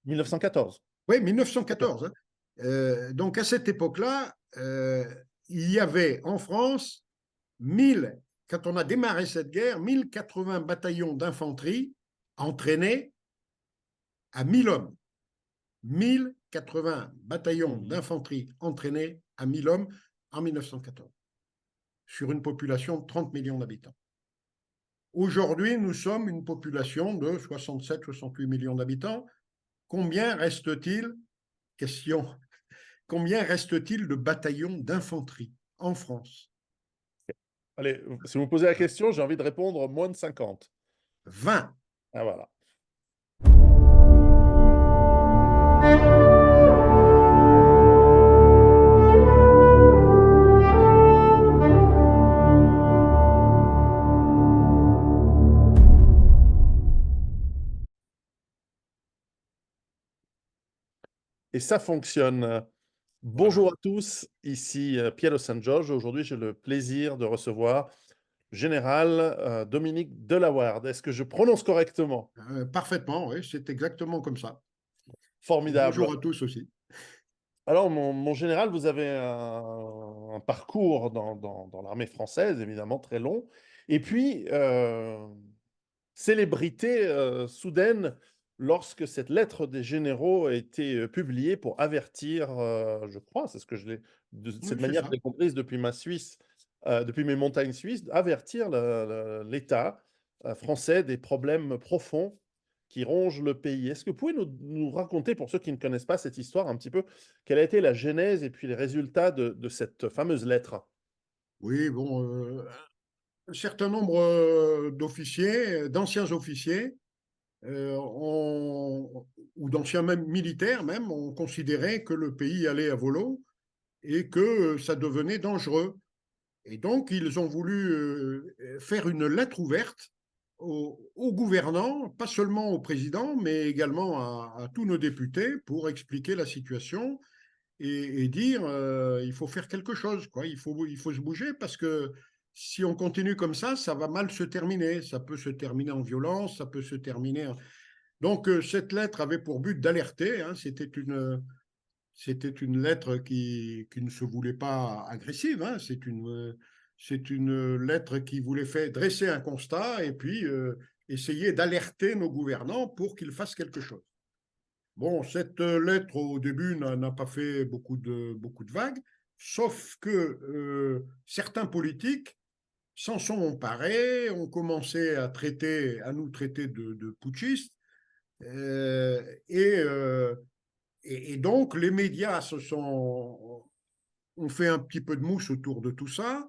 1914. Oui, 1914. Hein. Donc, à cette époque-là, il y avait en France 1000, quand on a démarré cette guerre, 1080 bataillons d'infanterie entraînés à 1000 hommes. 1080 bataillons d'infanterie entraînés à 1000 hommes en 1914, sur une population de 30 millions d'habitants. Aujourd'hui, nous sommes une population de 67-68 millions d'habitants. Combien reste-t-il, question, combien reste-t-il de bataillons d'infanterie en France? Allez, si vous me posez la question, j'ai envie de répondre moins de 50. 20. Ah voilà. Et ça fonctionne. Bonjour Voilà. à tous, ici Piero San Giorgio. Aujourd'hui, j'ai le plaisir de recevoir Général Dominique Delawarde. Est-ce que je prononce correctement? Parfaitement, oui, c'est exactement comme ça. Et Formidable. bonjour à tous aussi. Alors, mon général, vous avez un parcours dans l'armée française, évidemment, très long. Et puis, célébrité soudaine lorsque cette lettre des généraux a été publiée pour avertir, je crois, c'est ce que je l'ai, de Oui, cette c'est manière, je ça. l'ai comprise depuis ma Suisse, depuis mes montagnes suisses, avertir l'État français des problèmes profonds qui rongent le pays. Est-ce que vous pouvez nous raconter, pour ceux qui ne connaissent pas cette histoire, un petit peu, quelle a été la genèse et puis les résultats de cette fameuse lettre? Oui, bon, un certain nombre d'officiers, d'anciens officiers, ou d'anciens même militaires même, ont considéré que le pays allait à volo et que ça devenait dangereux. Et donc, ils ont voulu faire une lettre ouverte aux gouvernants, pas seulement au président, mais également à tous nos députés pour expliquer la situation et dire il faut faire quelque chose, quoi. Il faut se bouger parce que si on continue comme ça va mal se terminer. Ça peut se terminer en violence, ça peut se terminer. Donc, cette lettre avait pour but d'alerter. Hein, c'était une lettre qui ne se voulait pas agressive. Hein, c'est une lettre qui voulait faire dresser un constat et puis essayer d'alerter nos gouvernants pour qu'ils fassent quelque chose. Bon, cette lettre, au début, n'a pas fait beaucoup de vagues, sauf que certains politiques s'en sont emparés, ont commencé à nous traiter de putschistes, euh, et, euh, et donc les médias ont fait un petit peu de mouche autour de tout ça,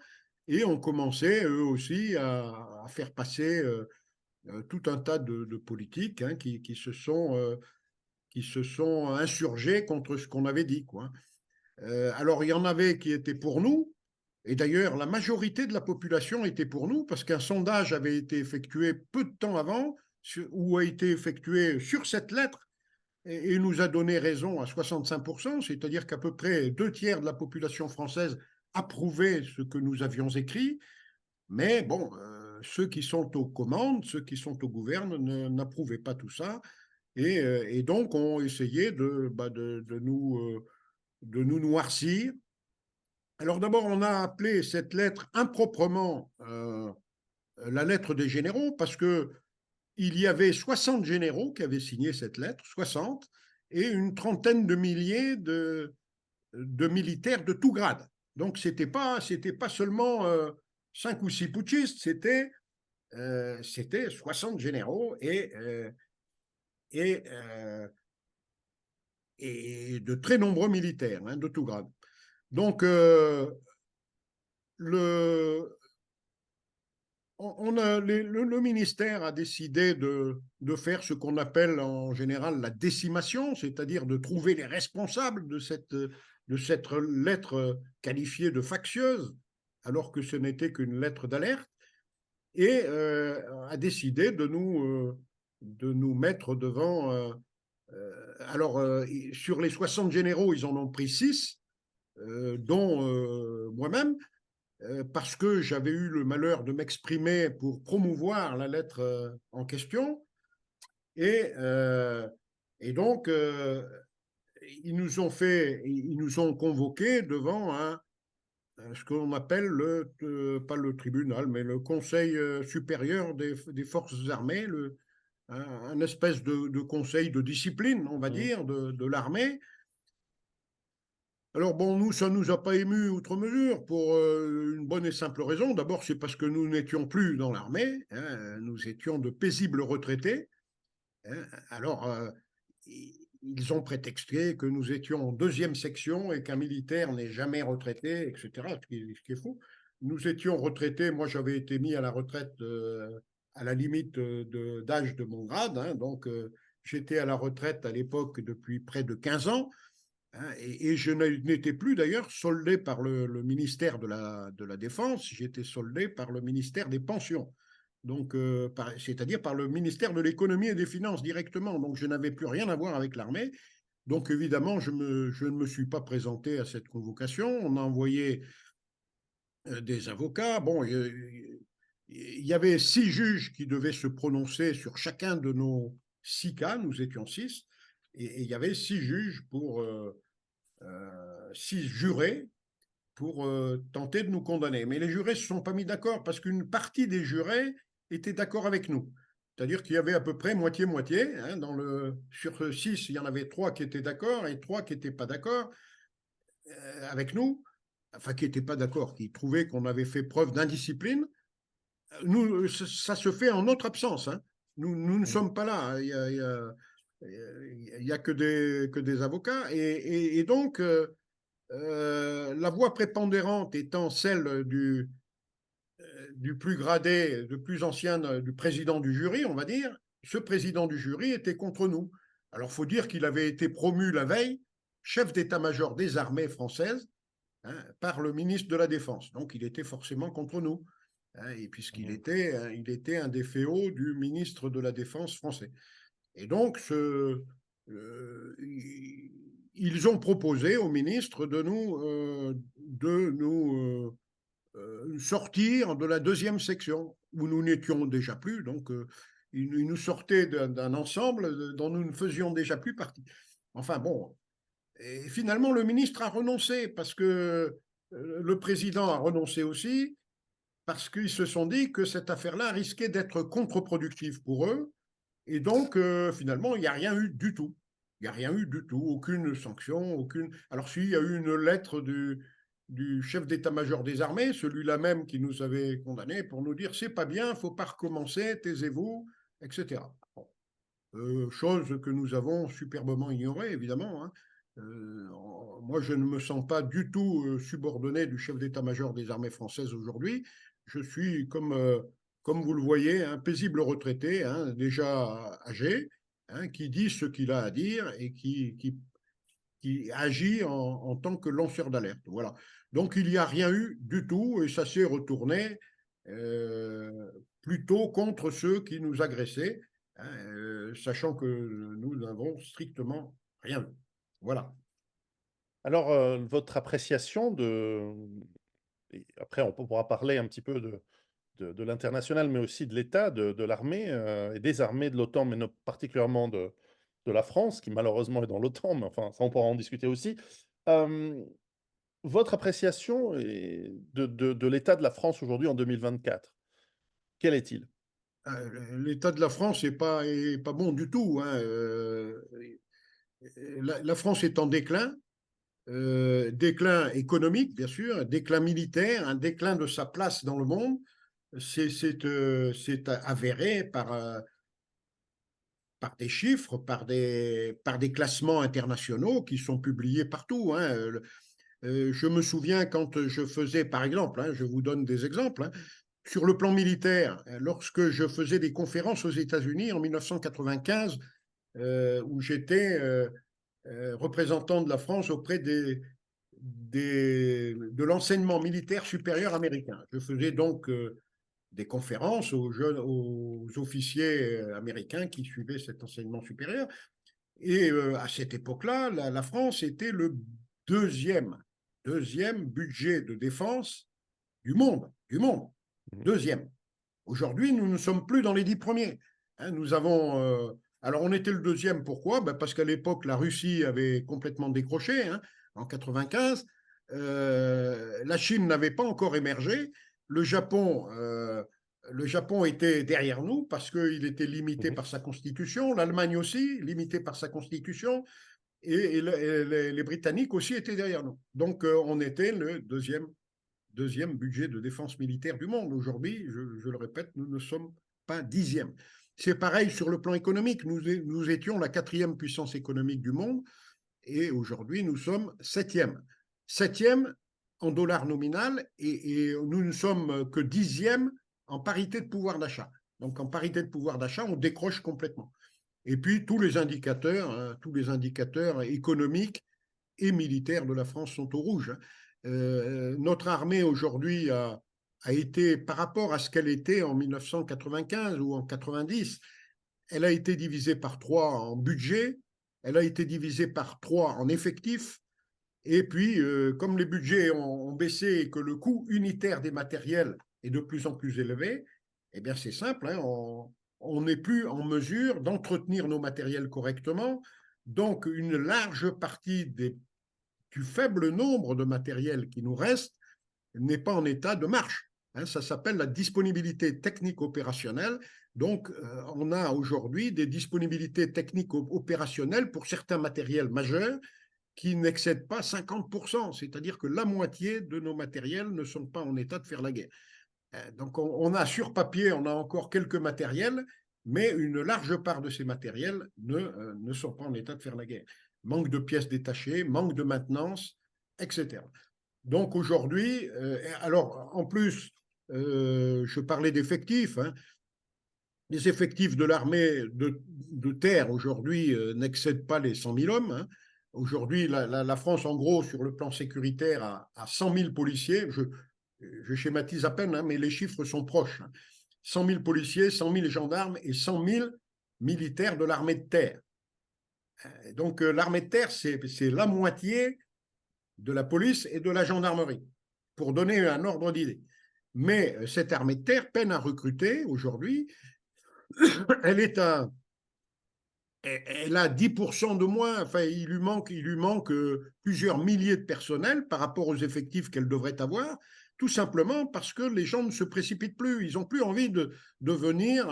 et ont commencé, eux aussi, à faire passer tout un tas de politiques hein, qui se sont insurgés contre ce qu'on avait dit, quoi. Alors, il y en avait qui étaient pour nous, et d'ailleurs, la majorité de la population était pour nous, parce qu'un sondage avait été effectué peu de temps avant, ou a été effectué sur cette lettre, et nous a donné raison à 65%, c'est-à-dire qu'à peu près 2 tiers de la population française approuvait ce que nous avions écrit, mais bon, ceux qui sont aux commandes, ceux qui sont au gouvernement n'approuvaient pas tout ça, et donc ont essayé de nous noircir. Alors d'abord, on a appelé cette lettre improprement la lettre des généraux, parce que il y avait 60 généraux qui avaient signé cette lettre, 60, et une trentaine de milliers de militaires de tout grade. Donc c'était pas seulement 5 ou 6 putschistes, c'était 60 généraux et, euh, et de très nombreux militaires hein, de tout grade. Donc, le ministère a décidé de faire ce qu'on appelle en général la décimation, c'est-à-dire de trouver les responsables de cette lettre qualifiée de factieuse, alors que ce n'était qu'une lettre d'alerte, et a décidé de nous mettre devant. Alors, sur les 60 généraux, ils en ont pris 6, dont moi-même, parce que j'avais eu le malheur de m'exprimer pour promouvoir la lettre en question. Et Et donc, ils nous ont convoqués devant ce qu'on appelle pas le tribunal, mais le Conseil supérieur des forces armées, un espèce de conseil de discipline, on va Mhm. dire, de l'armée. Alors bon, nous, ça ne nous a pas émus outre mesure pour une bonne et simple raison. D'abord, c'est parce que nous n'étions plus dans l'armée, hein, nous étions de paisibles retraités, hein. Alors, ils ont prétexté que nous étions en deuxième section et qu'un militaire n'est jamais retraité, etc., ce qui est faux. Nous étions retraités, moi j'avais été mis à la retraite à la limite d'âge de mon grade, hein, donc j'étais à la retraite à l'époque depuis près de 15 ans. Hein, et je n'étais plus d'ailleurs soldé par le ministère de la Défense, j'étais soldé par le ministère des Pensions, donc c'est-à-dire par le ministère de l'Économie et des Finances directement. Donc je n'avais plus rien à voir avec l'armée. Donc évidemment, je ne me suis pas présenté à cette convocation. On a envoyé des avocats. Bon, il y avait 6 juges qui devaient se prononcer sur chacun de nos 6 cas. Nous étions 6. Et il y avait 6 juges pour 6 jurés pour tenter de nous condamner. Mais les jurés ne se sont pas mis d'accord parce qu'une partie des jurés était d'accord avec nous. C'est-à-dire qu'il y avait à peu près moitié-moitié. Hein, sur 6, il y en avait 3 qui étaient d'accord et 3 qui n'étaient pas d'accord avec nous, enfin qui n'étaient pas d'accord, qui trouvaient qu'on avait fait preuve d'indiscipline. Nous, ça se fait en notre absence. Hein. Nous ne sommes pas là. Il y a que des avocats. Et donc, la voix prépondérante étant celle du plus gradé, du plus ancien, du président du jury, on va dire, ce président du jury était contre nous. Alors, il faut dire qu'il avait été promu la veille chef d'état-major des armées françaises, hein, par le ministre de la Défense. Donc, il était forcément contre nous, hein, et puisqu'Mhm. il était un des féaux du ministre de la Défense français. Et donc, ils ont proposé au ministre de nous sortir de la deuxième section, où nous n'étions déjà plus. Donc, ils nous sortaient d'un ensemble dont nous ne faisions déjà plus partie. Enfin bon, et finalement, le ministre a renoncé parce que le président a renoncé aussi, parce qu'ils se sont dit que cette affaire-là risquait d'être contre-productive pour eux. Et donc, finalement, il n'y a rien eu du tout. Il n'y a rien eu du tout, aucune sanction, aucune. Alors, s'il y a eu une lettre du chef d'état-major des armées, celui-là même qui nous avait condamnés, pour nous dire c'est pas bien, il ne faut pas recommencer, taisez-vous, etc. Bon. Chose que nous avons superbement ignorée, évidemment. Hein. Moi, je ne me sens pas du tout subordonné du chef d'état-major des armées françaises aujourd'hui. Je suis, comme vous le voyez, un paisible retraité, hein, déjà âgé, hein, qui dit ce qu'il a à dire et qui agit en tant que lanceur d'alerte. Voilà. Donc, il n'y a rien eu du tout et ça s'est retourné euh, plutôt contre ceux qui nous agressaient, hein, sachant que nous n'avons strictement rien vu. Voilà. Alors, votre appréciation et après on pourra parler un petit peu de l'international, mais aussi de l'État, de l'armée et des armées de l'OTAN, mais particulièrement de la France, qui malheureusement est dans l'OTAN, mais enfin, ça on pourra en discuter aussi. Euh, Votre appréciation de l'état de la France aujourd'hui en 2024, quel est-il? L'état de la France est pas bon du tout. Hein. La France est en déclin. Déclin économique, bien sûr, un déclin militaire, un déclin de sa place dans le monde. C'est avéré par des chiffres, par des classements internationaux qui sont publiés partout. Hein. Je me souviens quand je faisais, par exemple, hein, je vous donne des exemples, hein, sur le plan militaire, lorsque je faisais des conférences aux États-Unis en 1995, où j'étais représentant de la France auprès de l'enseignement militaire supérieur américain. Je faisais donc des conférences aux officiers américains qui suivaient cet enseignement supérieur. Et à cette époque-là, la France était le deuxième, deuxième budget de défense du monde, du monde. Mhm. Deuxième. Aujourd'hui, nous ne sommes plus dans les 10 premiers. Hein, nous avons Alors, on était le deuxième, pourquoi? Ben, parce qu'à l'époque, la Russie avait complètement décroché, hein, en 95. La Chine n'avait pas encore émergé. Le Japon, euh, le Japon était derrière nous parce qu'il était limité Mhm. par sa constitution. L'Allemagne aussi, limitée par sa constitution. Et les Britanniques aussi étaient derrière nous. Donc, on était le deuxième budget de défense militaire du monde. Aujourd'hui, je le répète, nous ne sommes pas dixième. C'est pareil sur le plan économique. Nous étions la quatrième puissance économique du monde et aujourd'hui, nous sommes septième. Septième en dollars nominal et nous ne sommes que dixième en parité de pouvoir d'achat. Donc, en parité de pouvoir d'achat, on décroche complètement. Et puis, tous les indicateurs économiques et militaires de la France sont au rouge. Notre armée aujourd'hui a été, par rapport à ce qu'elle était en 1995 ou en 90, elle a été divisée par 3 en budget, elle a été divisée par 3 en effectifs, et puis, comme les budgets ont baissé et que le coût unitaire des matériels est de plus en plus élevé, eh bien c'est simple, hein, on n'est plus en mesure d'entretenir nos matériels correctement. Donc, une large partie du faible nombre de matériel qui nous reste n'est pas en état de marche. Hein, ça s'appelle la disponibilité technique opérationnelle. Donc, on a aujourd'hui des disponibilités techniques opérationnelles pour certains matériels majeurs qui n'excèdent pas 50%, c'est-à-dire que la moitié de nos matériels ne sont pas en état de faire la guerre. Donc on a sur papier, on a encore quelques matériels, mais une large part de ces matériels ne sont pas en état de faire la guerre. Manque de pièces détachées, manque de maintenance, etc. Donc aujourd'hui, alors en plus, je parlais d'effectifs, hein, les effectifs de l'armée de terre aujourd'hui n'excèdent pas les 100 000 hommes. Hein. Aujourd'hui, la France, en gros, sur le plan sécuritaire, a 100 000 policiers. Je schématise à peine, hein, mais les chiffres sont proches. 100 000 policiers, 100 000 gendarmes et 100 000 militaires de l'armée de terre. Donc l'armée de terre, c'est la moitié de la police et de la gendarmerie, pour donner un ordre d'idée. Mais cette armée de terre peine à recruter aujourd'hui. Elle est à Elle a 10% de moins, enfin, il lui manque plusieurs milliers de personnels par rapport aux effectifs qu'elle devrait avoir, tout simplement parce que les gens ne se précipitent plus. Ils n'ont plus envie de venir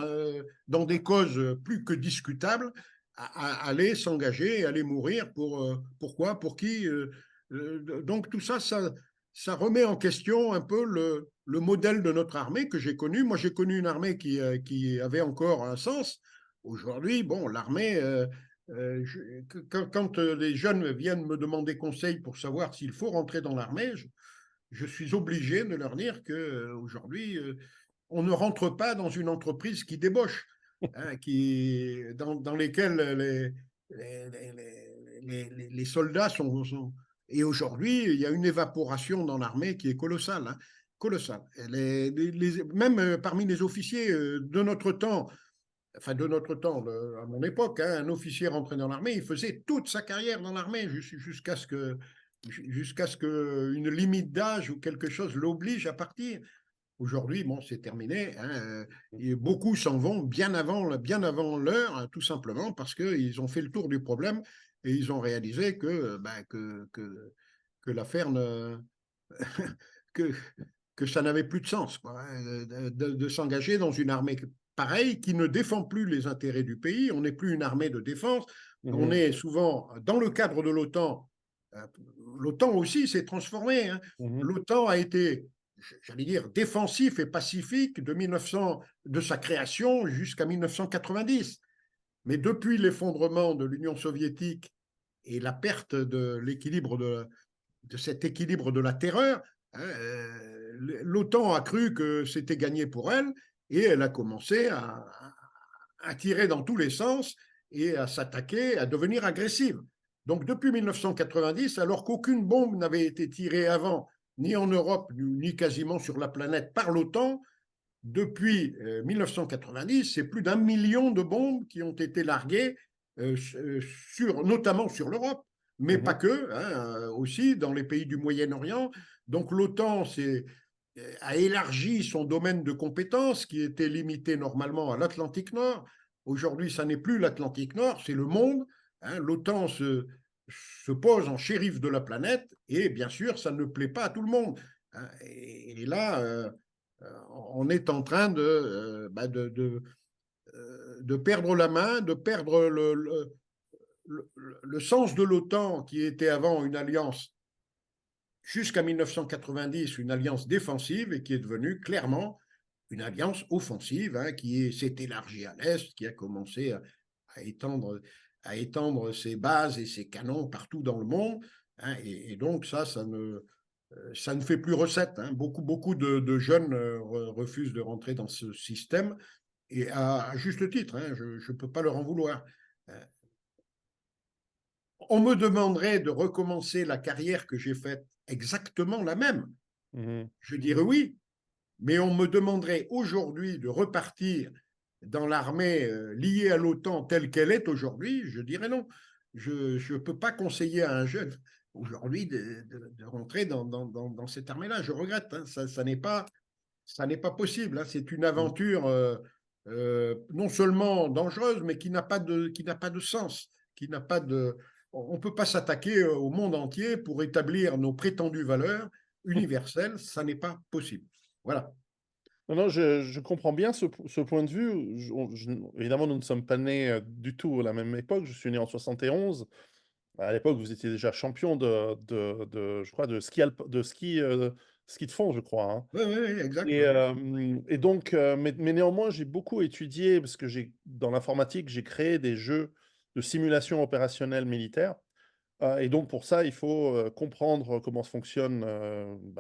dans des causes plus que discutables, à aller s'engager, aller mourir pourquoi, pour qui. Donc tout ça, ça remet en question un peu le modèle de notre armée que j'ai connu. Moi, j'ai connu une armée qui avait encore un sens. Aujourd'hui, bon, l'armée, quand les jeunes viennent me demander conseil pour savoir s'il faut rentrer dans l'armée, je suis obligé de leur dire qu'aujourd'hui, on ne rentre pas dans une entreprise qui débauche, hein, dans lesquelles les soldats sont. Et aujourd'hui, il y a une évaporation dans l'armée qui est colossale. Hein, colossale. Même parmi les officiers de notre temps, enfin de notre temps, à mon époque, hein, un officier rentré dans l'armée, il faisait toute sa carrière dans l'armée jusqu'à ce qu'une limite d'âge ou quelque chose l'oblige à partir. Aujourd'hui, bon, c'est terminé. Hein, et beaucoup s'en vont bien avant l'heure, hein, tout simplement parce qu'ils ont fait le tour du problème et ils ont réalisé que l'affaire que, que ça n'avait plus de sens, quoi, hein, de s'engager dans une armée pareille qui ne défend plus les intérêts du pays. On n'est plus une armée de défense. On Mhm. est souvent dans le cadre de l'OTAN. L'OTAN aussi s'est transformée. Hein. Mhm. L'OTAN a été, j'allais dire, défensif et pacifique de sa création jusqu'à 1990. Mais depuis l'effondrement de l'Union soviétique et la perte de cet équilibre de la terreur, hein, l'OTAN a cru que c'était gagné pour elle et elle a commencé à tirer dans tous les sens et à s'attaquer, à devenir agressive. Donc depuis 1990, alors qu'aucune bombe n'avait été tirée avant, ni en Europe, ni quasiment sur la planète par l'OTAN, depuis 1990, c'est plus d'1 million de bombes qui ont été larguées, notamment sur l'Europe, mais pas Mhm. que, hein, aussi dans les pays du Moyen-Orient. Donc l'OTAN a élargi son domaine de compétences qui était limité normalement à l'Atlantique Nord. Aujourd'hui, ça n'est plus l'Atlantique Nord, c'est le monde. Hein. L'OTAN se pose en shérif de la planète et bien sûr, ça ne plaît pas à tout le monde. Hein. Et là, on est en train de perdre la main, de perdre le sens de l'OTAN qui était avant une alliance jusqu'à 1990, une alliance défensive et qui est devenue clairement une alliance offensive hein, qui s'est élargie à l'Est, qui a commencé à étendre ses bases et ses canons partout dans le monde. Hein, et donc ça ne fait plus recette. Hein. Beaucoup de jeunes refusent de rentrer dans ce système, et à juste titre, hein, je ne peux pas leur en vouloir. On me demanderait de recommencer la carrière que j'ai faite exactement la même. Mhm. Je dirais oui, mais on me demanderait aujourd'hui de repartir dans l'armée liée à l'OTAN telle qu'elle est aujourd'hui, je dirais non. Je ne peux pas conseiller à un jeune aujourd'hui de rentrer dans cette armée-là. Je regrette, hein, ça n'est pas possible. Hein. C'est une Mhm. aventure non seulement dangereuse, mais qui n'a pas de sens, qui n'a pas de. On ne peut pas s'attaquer au monde entier pour établir nos prétendues valeurs universelles. Ça n'est pas possible. Voilà. Non, non, je comprends bien ce point de vue. Évidemment, nous ne sommes pas nés du tout à la même époque. Je suis né en 71. À l'époque, vous étiez déjà champion je crois, ski de fond, je crois, hein. Oui, oui, oui, exact. Et, Oui. et donc, mais néanmoins, j'ai beaucoup étudié, parce que dans l'informatique, j'ai créé des jeux de simulation opérationnelle militaire. Et donc, pour ça, il faut comprendre comment fonctionne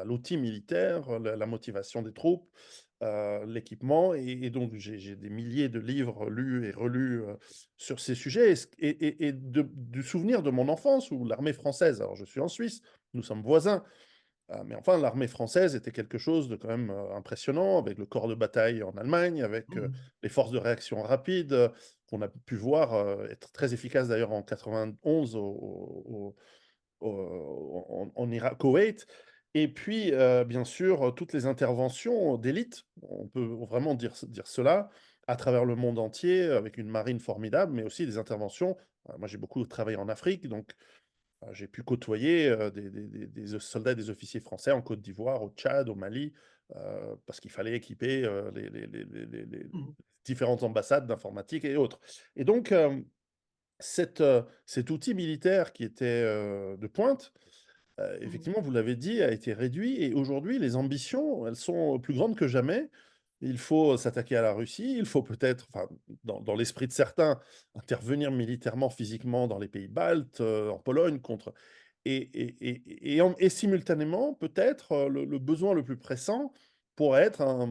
l'outil militaire, la motivation des troupes, l'équipement. Et donc, j'ai des milliers de livres lus et relus sur ces sujets. Et du souvenir de mon enfance, où l'armée française, alors je suis en Suisse, nous sommes voisins, mais enfin, l'armée française était quelque chose de quand même impressionnant, avec le corps de bataille en Allemagne, avec Mhm. les forces de réaction rapide, qu'on a pu voir être très efficaces d'ailleurs en 91 en Irak, Koweït. Et puis, bien sûr, toutes les interventions d'élite, on peut vraiment dire cela, à travers le monde entier, avec une marine formidable, mais aussi des interventions. Moi, j'ai beaucoup travaillé en Afrique, donc j'ai pu côtoyer des soldats et des officiers français en Côte d'Ivoire, au Tchad, au Mali, parce qu'il fallait équiper les Mhm. différentes ambassades d'informatique et autres. Et donc, cet outil militaire qui était de pointe, Mhm. effectivement, vous l'avez dit, a été réduit. Et aujourd'hui, les ambitions, elles sont plus grandes que jamais. Il faut s'attaquer à la Russie, il faut peut-être, enfin, dans l'esprit de certains, intervenir militairement, physiquement dans les pays baltes, en Pologne, contre. Et simultanément, peut-être, le besoin le plus pressant pourrait être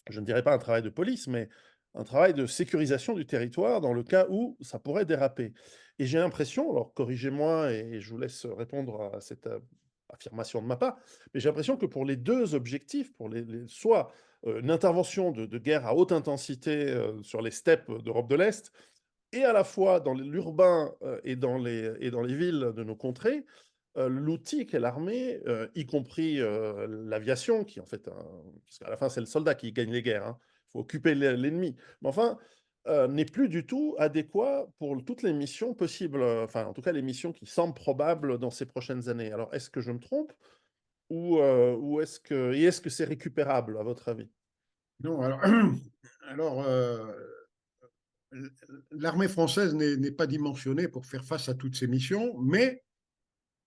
je ne dirais pas un travail de police, mais un travail de sécurisation du territoire dans le cas où ça pourrait déraper. Et j'ai l'impression, alors corrigez-moi et je vous laisse répondre à cette affirmation de ma part, mais j'ai l'impression que pour les deux objectifs, pour soit une intervention de guerre à haute intensité sur les steppes d'Europe de l'Est, et à la fois dans l'urbain et dans les villes de nos contrées, l'outil qu'est l'armée, y compris l'aviation, qui en fait, parce qu'à la fin, c'est le soldat qui gagne les guerres, hein. Il faut occuper l'ennemi. Mais enfin, n'est plus du tout adéquat pour toutes les missions possibles, enfin, en tout cas, les missions qui semblent probables dans ces prochaines années. Alors, est-ce que je me trompe ou est-ce que c'est récupérable, à votre avis? Non, alors l'armée française n'est pas dimensionnée pour faire face à toutes ces missions, mais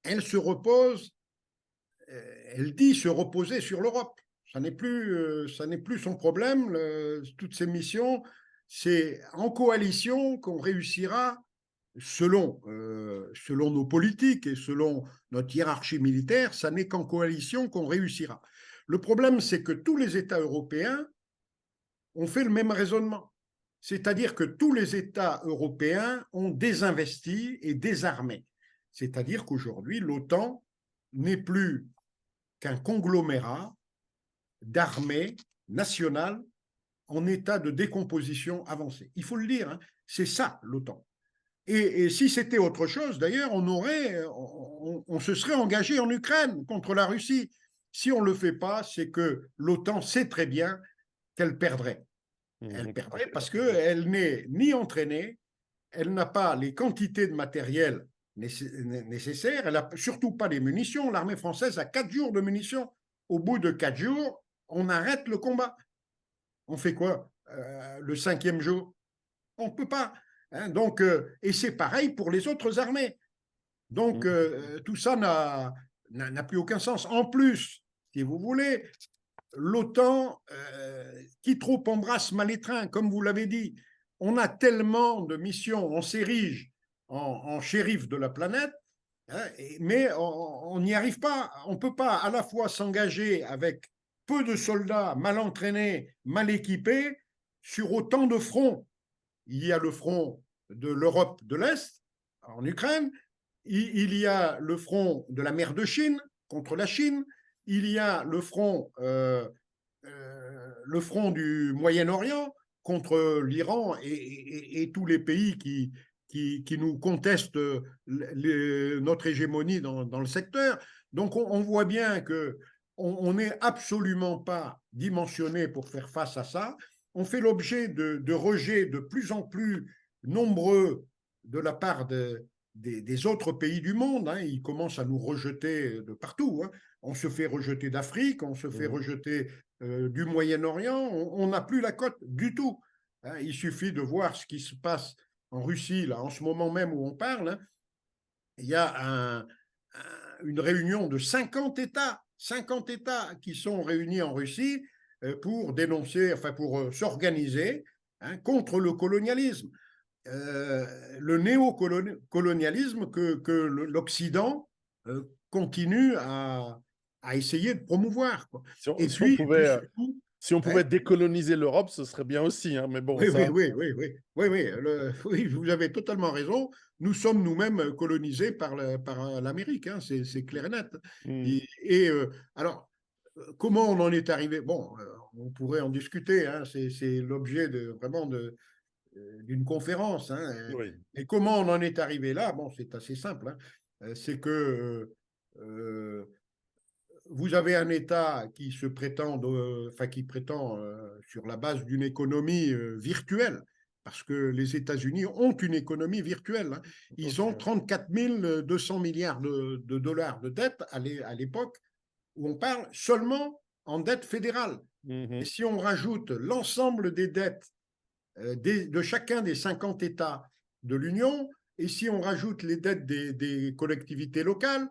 elle se repose, elle dit se reposer sur l'Europe. Ça n'est plus son problème. Toutes ces missions, c'est en coalition qu'on réussira selon nos politiques et selon notre hiérarchie militaire, ça n'est qu'en coalition qu'on réussira. Le problème, c'est que tous les États européens ont fait le même raisonnement. C'est-à-dire que tous les États européens ont désinvesti et désarmé. C'est-à-dire qu'aujourd'hui, l'OTAN n'est plus qu'un conglomérat d'armées nationales en état de décomposition avancée. Il faut le dire, hein, c'est ça l'OTAN. Et si c'était autre chose, d'ailleurs, on se serait engagé en Ukraine contre la Russie. Si on ne le fait pas, c'est que l'OTAN sait très bien qu'elle perdrait. Elle Mhm. perdrait parce qu'elle n'est ni entraînée, elle n'a pas les quantités de matériel nécessaires, elle n'a surtout pas les munitions. L'armée française a 4 jours de munitions. Au bout de 4 jours, on arrête le combat. On fait quoi le 5e jour? On ne peut pas. Hein, donc, et c'est pareil pour les autres armées. Donc, Mhm. tout ça n'a plus aucun sens. En plus, si vous voulez, l'OTAN, qui trop embrasse mal étreint, comme vous l'avez dit. On a tellement de missions, on s'érige en shérif de la planète, hein, mais on n'y arrive pas. On ne peut pas à la fois s'engager avec peu de soldats mal entraînés, mal équipés, sur autant de fronts. Il y a le front de l'Europe de l'Est, en Ukraine, il y a le front de la mer de Chine contre la Chine, il y a le front du Moyen-Orient contre l'Iran et tous les pays qui nous contestent notre hégémonie dans le secteur. Donc on voit bien que on n'est absolument pas dimensionné pour faire face à ça. On fait l'objet de rejets de plus en plus nombreux de la part des autres pays du monde. Hein. Ils commencent à nous rejeter de partout. Hein. On se fait rejeter d'Afrique, on se fait Mhm. rejeter du Moyen-Orient. On n'a plus la cote du tout. Hein. Il suffit de voir ce qui se passe en Russie, là, en ce moment même où on parle. Hein. Il y a une réunion de 50 États qui sont réunis en Russie pour dénoncer, enfin pour s'organiser hein, contre le colonialisme. Le néocolonialisme que l'Occident continue à essayer de promouvoir. Quoi. Si on, Et si on puis pouvait, surtout, si on hein, pouvait décoloniser l'Europe, ce serait bien aussi, hein, mais bon, oui, oui, ça. oui, oui, oui, oui, oui, oui, vous avez totalement raison. Nous sommes nous-mêmes colonisés par l'Amérique, hein, c'est clair et net. Mhm. Et alors, comment on en est arrivé? Bon, on pourrait en discuter, hein, c'est l'objet vraiment d'une conférence. Hein. Oui. Et comment on en est arrivé là? Bon, c'est assez simple. Hein. C'est que vous avez un État qui se prétend, enfin qui prétend sur la base d'une économie virtuelle, parce que les États-Unis ont une économie virtuelle. Hein. Ils ont Ok. 34 200 milliards de dollars de dette à l'époque où on parle seulement en dette fédérale. Et Mhm. si on rajoute l'ensemble des dettes de chacun des 50 États de l'Union, et si on rajoute les dettes des collectivités locales,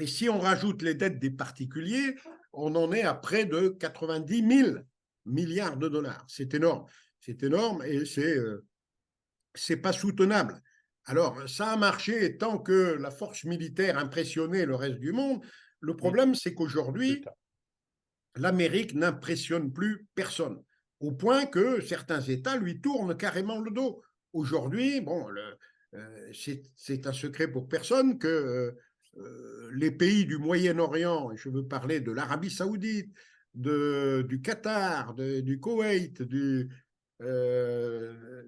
et si on rajoute les dettes des particuliers, on en est à près de 90 000 milliards de dollars. C'est énorme. C'est énorme et c'est pas soutenable. Alors, ça a marché tant que la force militaire impressionnait le reste du monde. Le Mhm. problème, c'est C'est le qu'aujourd'hui, cas. l'Amérique n'impressionne plus personne, au point que certains États lui tournent carrément le dos. Aujourd'hui, bon, c'est un secret pour personne que les pays du Moyen-Orient, je veux parler de l'Arabie saoudite, du Qatar, du Koweït,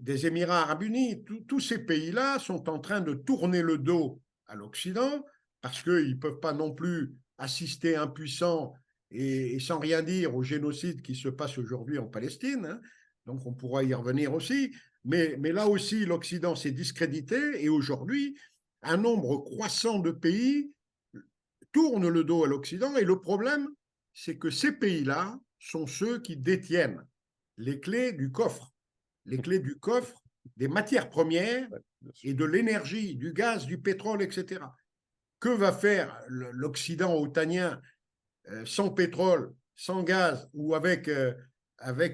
des Émirats arabes unis, tous ces pays-là sont en train de tourner le dos à l'Occident parce qu'ils ne peuvent pas non plus assister impuissants et sans rien dire au génocide qui se passe aujourd'hui en Palestine. Hein. Donc on pourra y revenir aussi. Mais là aussi, l'Occident s'est discrédité et aujourd'hui, un nombre croissant de pays tournent le dos à l'Occident. Et le problème, c'est que ces pays-là sont ceux qui détiennent les clés du coffre, les clés du coffre des matières premières Ouais, bien sûr. et de l'énergie, du gaz, du pétrole, etc. Que va faire l'Occident otanien sans pétrole, sans gaz ou avec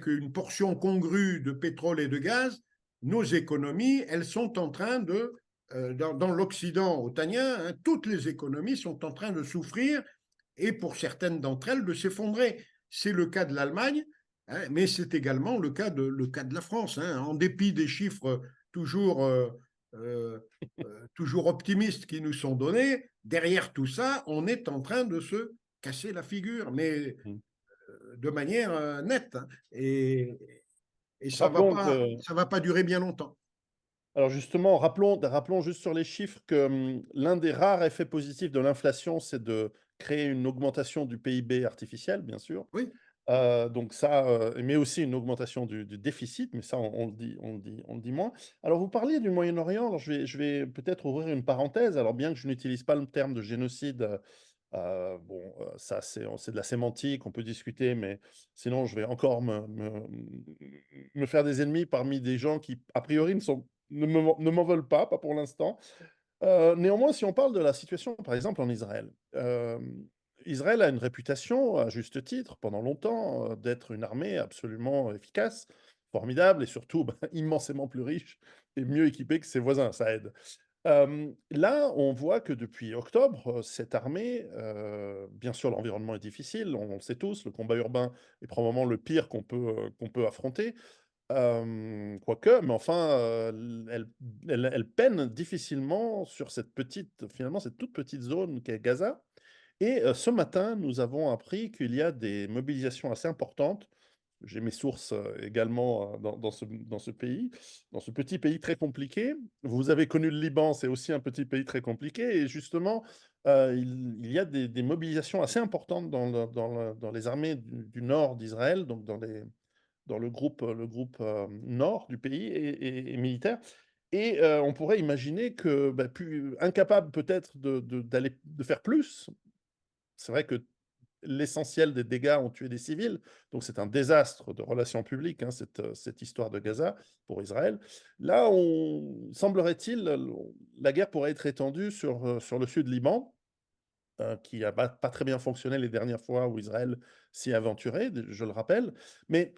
une portion congrue de pétrole et de gaz? Nos économies, elles sont en train dans l'Occident otanien, hein, toutes les économies sont en train de souffrir et pour certaines d'entre elles de s'effondrer. C'est le cas de l'Allemagne, hein, mais c'est également le cas de la France. Hein, en dépit des chiffres toujours, euh, toujours optimistes qui nous sont donnés, derrière tout ça, on est en train de se casser la figure, mais Mhm. de manière nette. Hein, et Rappelons que, ça va pas durer bien longtemps. alors justement, rappelons juste sur les chiffres que l'un des rares effets positifs de l'inflation, c'est de créer une augmentation du PIB artificiel, bien sûr. Oui, Donc ça, mais aussi une augmentation du déficit, mais ça, on le dit moins. Alors vous parliez du Moyen-Orient, alors je vais peut-être ouvrir une parenthèse. Alors bien que je n'utilise pas le terme de génocide, bon, ça c'est de la sémantique, on peut discuter, mais sinon je vais encore me faire des ennemis parmi des gens qui, a priori, ne m'en veulent pas pour l'instant. Néanmoins, si on parle de la situation, par exemple, en Israël, Israël a une réputation, à juste titre, pendant longtemps, d'être une armée absolument efficace, formidable et surtout, bah, immensément plus riche et mieux équipée que ses voisins, ça aide. Là, on voit que depuis octobre, cette armée, bien sûr, l'environnement est difficile, on le sait tous, le combat urbain est probablement le pire qu'on peut affronter. Quoique, mais enfin, elle peine difficilement sur cette toute petite zone qu'est Gaza. Et ce matin, nous avons appris qu'il y a des mobilisations assez importantes. J'ai mes sources, également, dans ce pays, dans ce petit pays très compliqué. Vous avez connu le Liban, c'est aussi un petit pays très compliqué et justement, il y a des mobilisations assez importantes dans les armées du nord d'Israël, donc dans le groupe, nord du pays et militaire et on pourrait imaginer que, bah, incapable peut-être de faire plus. C'est vrai que l'essentiel des dégâts ont tué des civils, donc c'est un désastre de relations publiques, hein, cette histoire de Gaza pour Israël. Là, semblerait-il, la guerre pourrait être étendue sur le sud Liban, qui a pas très bien fonctionné les dernières fois où Israël s'y aventurait, je le rappelle. Mais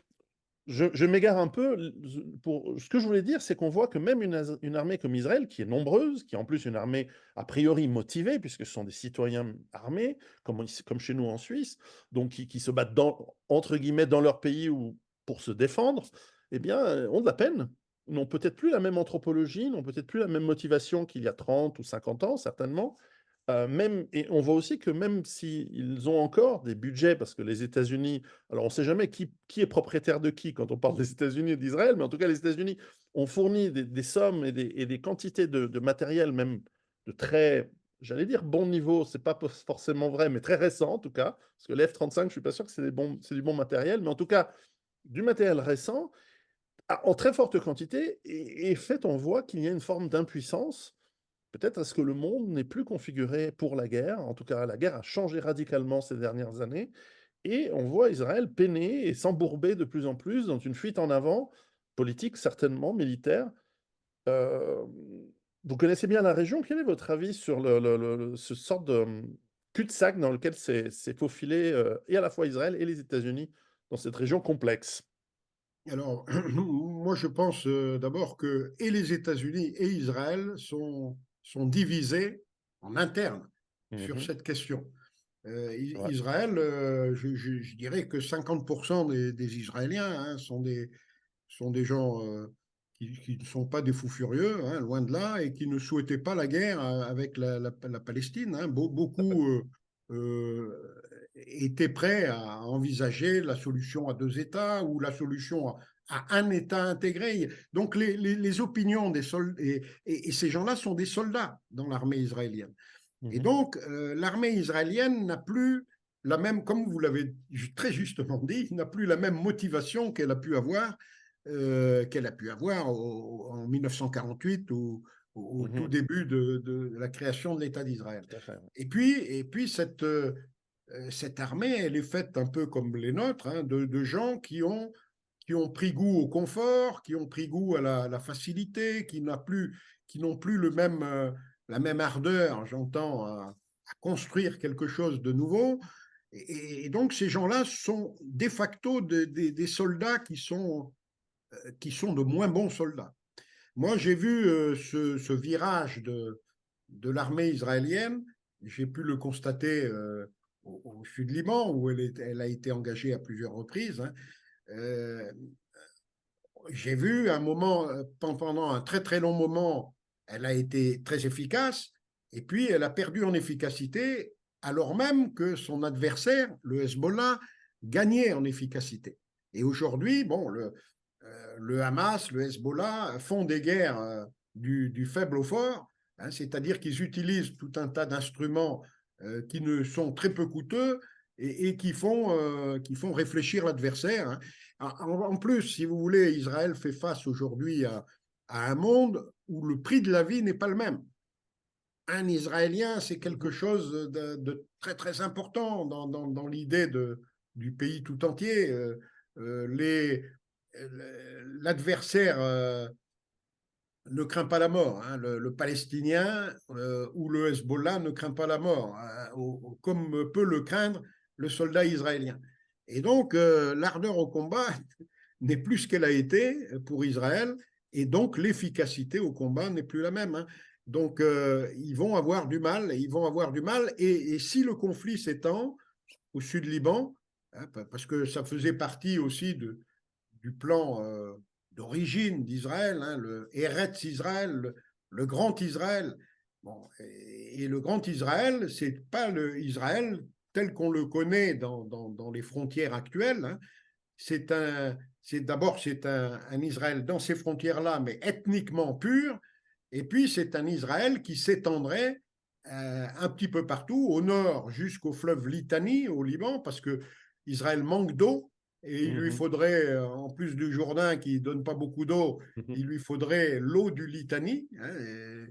je m'égare un peu. Pour ce que je voulais dire, c'est qu'on voit que même une armée comme Israël, qui est nombreuse, qui est en plus une armée a priori motivée, puisque ce sont des citoyens armés, comme chez nous en Suisse, donc qui se battent entre guillemets dans leur pays ou pour se défendre, eh bien, ont de la peine, n'ont peut-être plus la même anthropologie, n'ont peut-être plus la même motivation qu'il y a 30 ou 50 ans, certainement. Même et on voit aussi que même s'ils ont encore des budgets, parce que les États-Unis, alors on ne sait jamais qui est propriétaire de qui quand on parle des États-Unis et d'Israël, mais en tout cas les États-Unis ont fourni des sommes et des quantités de matériel, même de très, j'allais dire bon niveau, c'est pas forcément vrai, mais très récent en tout cas, parce que les F-35, je suis pas sûr que c'est du bon matériel, mais en tout cas du matériel récent, en très forte quantité et fait on voit qu'il y a une forme d'impuissance. Peut-être est-ce que le monde n'est plus configuré pour la guerre? En tout cas, la guerre a changé radicalement ces dernières années et on voit Israël peiner et s'embourber de plus en plus dans une fuite en avant, politique certainement, militaire. Hem, Vous connaissez bien la région. Quel est votre avis sur ce sorte de, cul-de-sac dans lequel s'est faufilé, et à la fois Israël et les États-Unis dans cette région complexe? Alors, moi, je pense d'abord que et les États-Unis et Israël sont divisés en interne sur Mmh. cette question. C'est vrai. Israël, je dirais que 50% des Israéliens hein, sont des gens qui ne sont pas des fous furieux, hein, loin de là, et qui ne souhaitaient pas la guerre avec la Palestine. Hein. Beaucoup étaient prêts à envisager la solution à deux États ou la solution à un État intégré. Donc les opinions des soldats, et ces gens-là sont des soldats dans l'armée israélienne. Et Mmh. donc, l'armée israélienne n'a plus la même, comme vous l'avez très justement dit, n'a plus la même motivation qu'elle a pu avoir en 1948 ou au tout Mmh. début de la création de l'État d'Israël. Tout à fait, ouais. Et puis cette armée, elle est faite un peu comme les nôtres, hein, de gens qui ont pris goût au confort, qui ont pris goût à la facilité, qui n'ont plus la même ardeur, j'entends, à construire quelque chose de nouveau. Et donc, ces gens-là sont de facto des soldats qui sont de moins bons soldats. Moi, j'ai vu ce virage de l'armée israélienne, j'ai pu le constater au sud Liban, où elle a été engagée à plusieurs reprises. Hein. Euh, j'ai vu un moment, pendant un très très long moment, elle a été très efficace, et puis elle a perdu en efficacité, alors même que son adversaire, le Hezbollah, gagnait en efficacité. Et aujourd'hui, bon, le Hamas, le Hezbollah font des guerres du faible au fort, hein, c'est-à-dire qu'ils utilisent tout un tas d'instruments qui ne sont très peu coûteux et qui font réfléchir l'adversaire. Hein. En plus, si vous voulez, Israël fait face aujourd'hui à un monde où le prix de la vie n'est pas le même. Un Israélien, c'est quelque chose de très, très important dans l'idée du pays tout entier. L'adversaire ne craint pas la mort. Hein. Le Palestinien ou le Hezbollah ne craint pas la mort, hein, comme peut le craindre le soldat israélien. Et donc, l'ardeur au combat n'est plus ce qu'elle a été pour Israël, et donc l'efficacité au combat n'est plus la même. Hein. Donc, ils vont avoir du mal, et si le conflit s'étend au sud Liban, hein, parce que ça faisait partie aussi du plan d'origine d'Israël, hein, le Eretz Israël, le grand Israël. Bon, et le grand Israël, c'est pas le Israël tel qu'on le connaît dans les frontières actuelles. Hein. D'abord, c'est un Israël dans ces frontières-là, mais ethniquement pur. Et puis, c'est un Israël qui s'étendrait un petit peu partout, au nord jusqu'au fleuve Litanie, au Liban, parce que Israël manque d'eau. Et il lui faudrait, en plus du Jourdain qui ne donne pas beaucoup d'eau, il lui faudrait l'eau du Litanie, hein,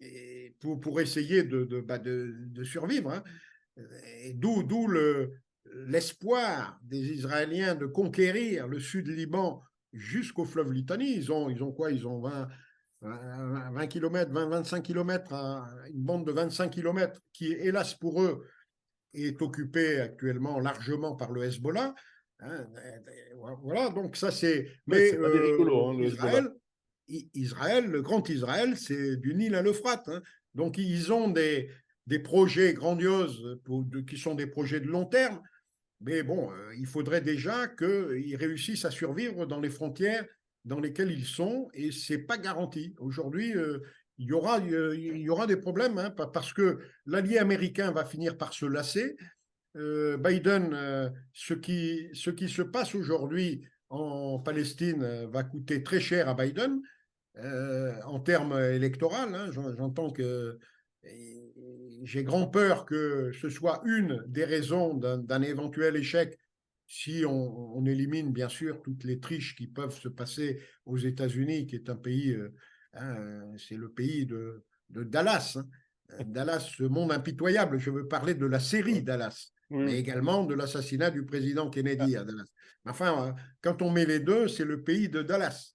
et pour essayer de survivre. Hein. D'où l'espoir des Israéliens de conquérir le sud Liban jusqu'au fleuve Litanie. Ils ont quoi? Ils ont 20 km, 25 km, une bande de 25 km qui, hélas pour eux, est occupée actuellement largement par le Hezbollah. Hein, voilà, donc ça c'est. Ouais, Mais c'est pas des rigolos, hein, le Hezbollah. Israël, le grand Israël, c'est du Nil à l'Euphrate. Hein. Donc ils ont des projets grandioses qui sont des projets de long terme. Mais bon, il faudrait déjà qu'ils réussissent à survivre dans les frontières dans lesquelles ils sont, et ce n'est pas garanti. Aujourd'hui, il y aura des problèmes, hein, parce que l'allié américain va finir par se lasser. Biden, ce qui se passe aujourd'hui en Palestine va coûter très cher à Biden en termes électoraux. Hein. J'entends que j'ai grand peur que ce soit une des raisons d'un éventuel échec si on élimine bien sûr toutes les triches qui peuvent se passer aux États-Unis, qui est un pays, hein, c'est le pays de Dallas. Hein. Dallas, ce monde impitoyable. Je veux parler de la série Dallas, mais Oui. également de l'assassinat du président Ah, Kennedy à Dallas. Enfin, quand on met les deux, c'est le pays de Dallas.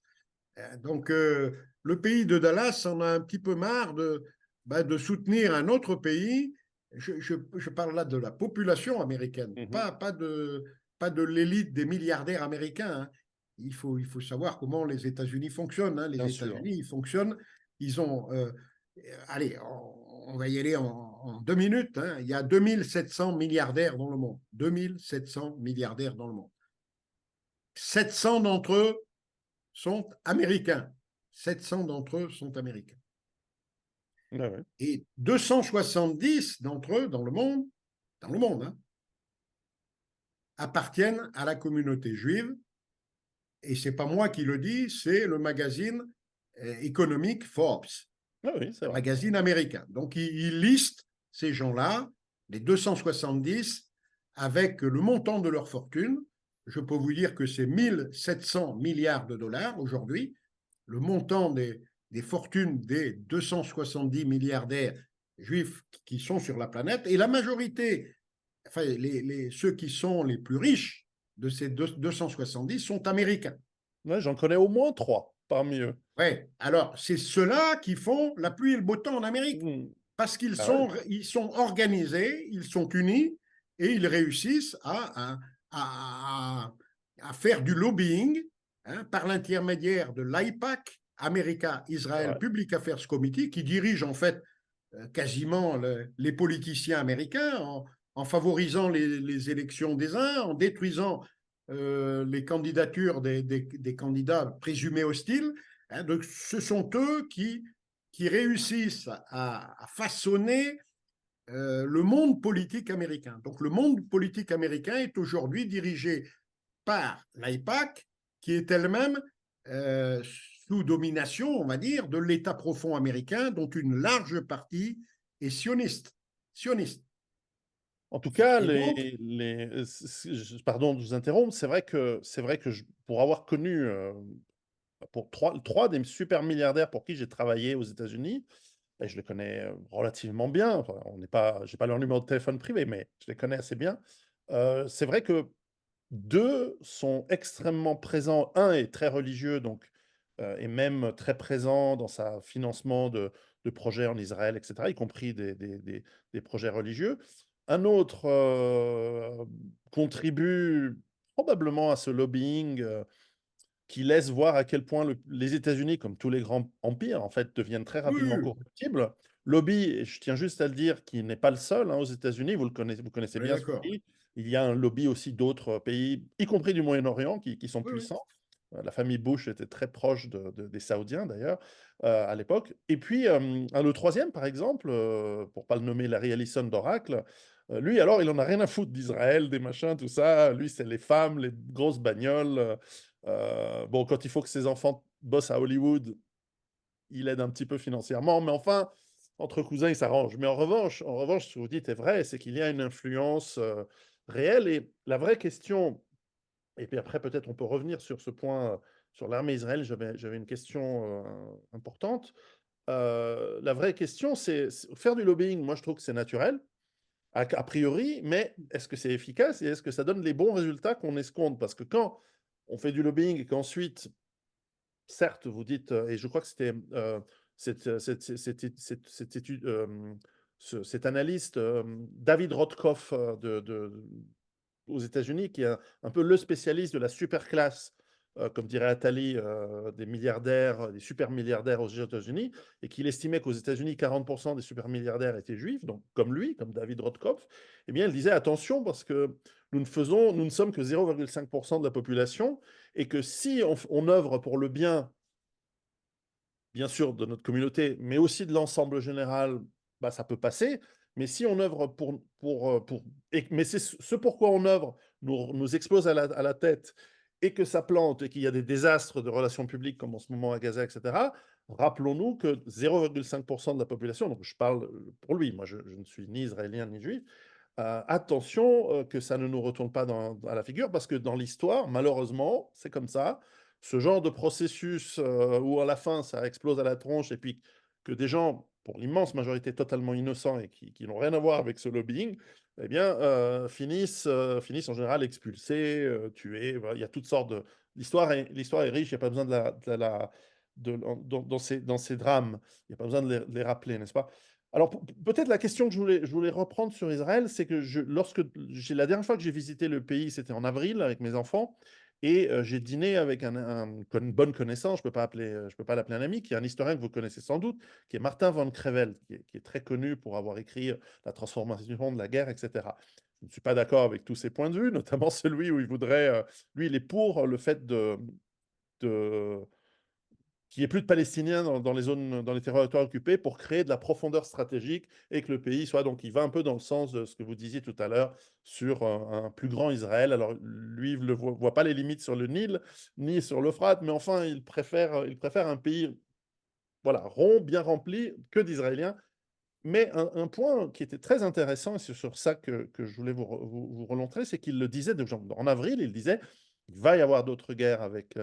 Donc, le pays de Dallas en a un petit peu marre de soutenir un autre pays. Je parle là de la population américaine, pas de l'élite des milliardaires américains. Hein. Il faut savoir comment les États-Unis fonctionnent. Hein. bien Les sûr. États-Unis, ils fonctionnent. Ils ont. Allez, on va y aller en 2 minutes. Hein. Il y a 2700 milliardaires dans le monde. 2700 milliardaires dans le monde. 700 d'entre eux sont américains. 700 d'entre eux sont américains. Ah ouais. Et 270 d'entre eux dans le monde, hein, appartiennent à la communauté juive. Et ce n'est pas moi qui le dis, c'est le magazine économique Forbes, Ah oui, c'est un vrai. magazine américain. Donc, il liste ces gens-là, les 270, avec le montant de leur fortune. Je peux vous dire que c'est 1700 milliards de dollars aujourd'hui. Le montant des fortunes des 270 milliardaires juifs qui sont sur la planète, et la majorité, enfin ceux qui sont les plus riches de ces 270 sont américains. Ouais, j'en connais au moins 3 parmi eux. Ouais. Alors, c'est ceux-là qui font la pluie et le beau temps en Amérique, parce Ah ouais. ils sont organisés, ils sont unis, et ils réussissent à faire du lobbying, hein, par l'intermédiaire de l'AIPAC, America Israel Ouais. Public Affairs Committee, qui dirige en fait quasiment les politiciens américains en favorisant les élections des uns, en détruisant les candidatures des candidats présumés hostiles. Hein. Donc, ce sont eux qui réussissent à façonner le monde politique américain. Donc, le monde politique américain est aujourd'hui dirigé par l'AIPAC, qui est elle-même sous domination, on va dire, de l'État profond américain, dont une large partie est sioniste. En tout cas, Et donc, pardon de vous interrompre, c'est vrai que pour avoir connu, pour trois des super milliardaires pour qui j'ai travaillé aux États-Unis, et je les connais relativement bien. Enfin, j'ai pas leur numéro de téléphone privé, mais je les connais assez bien. C'est vrai que 2 sont extrêmement présents. Un est très religieux, donc et même très présent dans sa financement de projets en Israël et cetera, y compris des projets religieux. Un autre, contribue probablement à ce lobbying, qui laisse voir à quel point les États-Unis, comme tous les grands empires, en fait, deviennent très oui, rapidement oui, corruptibles. Lobby, et je tiens juste à le dire, qui n'est pas le seul, hein, aux États-Unis, vous connaissez on est bien ce d'accord. pays. Il y a un lobby aussi d'autres pays, y compris du Moyen-Orient, qui sont Oui, oui. puissants. La famille Bush était très proche des Saoudiens, d'ailleurs, à l'époque. Et puis, le troisième, par exemple, pour pas le nommer, Larry Ellison d'Oracle, lui, alors, il en a rien à foutre d'Israël, des machins, tout ça. Lui, c'est les femmes, les grosses bagnoles. Bon, quand il faut que ses enfants bossent à Hollywood, il aide un petit peu financièrement, mais enfin, entre cousins, il s'arrange. Mais en revanche, ce que vous dites est vrai, c'est qu'il y a une influence réelle. Et la vraie question, et puis après, peut-être on peut revenir sur ce point, sur l'armée israélienne, j'avais une question importante. La vraie question, c'est faire du lobbying. Moi, je trouve que c'est naturel, a priori, mais est-ce que c'est efficace et est-ce que ça donne les bons résultats qu'on escompte? Parce que quand on fait du lobbying et qu'ensuite, certes, vous dites, et je crois que c'était, cette étude, cet analyste, David Rothkopf, aux États-Unis, qui est un peu le spécialiste de la superclasse, comme dirait Attali, des milliardaires, des super milliardaires aux États-Unis, et qu'il estimait qu'aux États-Unis, 40% des super milliardaires étaient juifs, donc comme lui, comme David Rothkopf. Eh bien, il disait attention parce que nous ne sommes que 0,5% de la population, et que si on œuvre pour le bien sûr de notre communauté, mais aussi de l'ensemble général, bah, ça peut passer. Mais si on œuvre mais c'est ce pourquoi on œuvre nous explose à la tête et que ça plante et qu'il y a des désastres de relations publiques comme en ce moment à Gaza, etc., rappelons-nous que 0,5% de la population, donc je parle pour lui, moi je ne suis ni israélien ni juif, attention que ça ne nous retourne pas à la figure, parce que dans l'histoire, malheureusement, c'est comme ça. Ce genre de processus où à la fin, ça explose à la tronche, et puis que des gens, pour l'immense majorité totalement innocents et qui n'ont rien à voir avec ce lobbying, eh bien, finissent en général expulsés, tués. Voilà, il y a toutes sortes de... L'histoire est riche, il n'y a pas besoin dans ces drames, il n'y a pas besoin de les rappeler, n'est-ce pas? Alors, peut-être la question que je voulais reprendre sur Israël, c'est que la dernière fois que j'ai visité le pays, c'était en avril avec mes enfants, et j'ai dîné avec une bonne connaissance, je peux pas l'appeler un ami, qui est un historien que vous connaissez sans doute, qui est Martin van Creveld, qui est très connu pour avoir écrit La transformation de la guerre, etc. Je ne suis pas d'accord avec tous ses points de vue, notamment celui où il voudrait, lui, il est pour le fait de qu'il n'y ait plus de Palestiniens dans les zones, dans les territoires occupés, pour créer de la profondeur stratégique et que le pays soit, donc il va un peu dans le sens de ce que vous disiez tout à l'heure sur un plus grand Israël. Alors lui, il ne voit pas les limites sur le Nil ni sur l'Euphrate, mais enfin, il préfère un pays, voilà, rond, bien rempli, que d'Israéliens. Mais un point qui était très intéressant, et c'est sur ça que je voulais vous remontrer, c'est qu'il le disait en avril, il disait il va y avoir d'autres guerres avec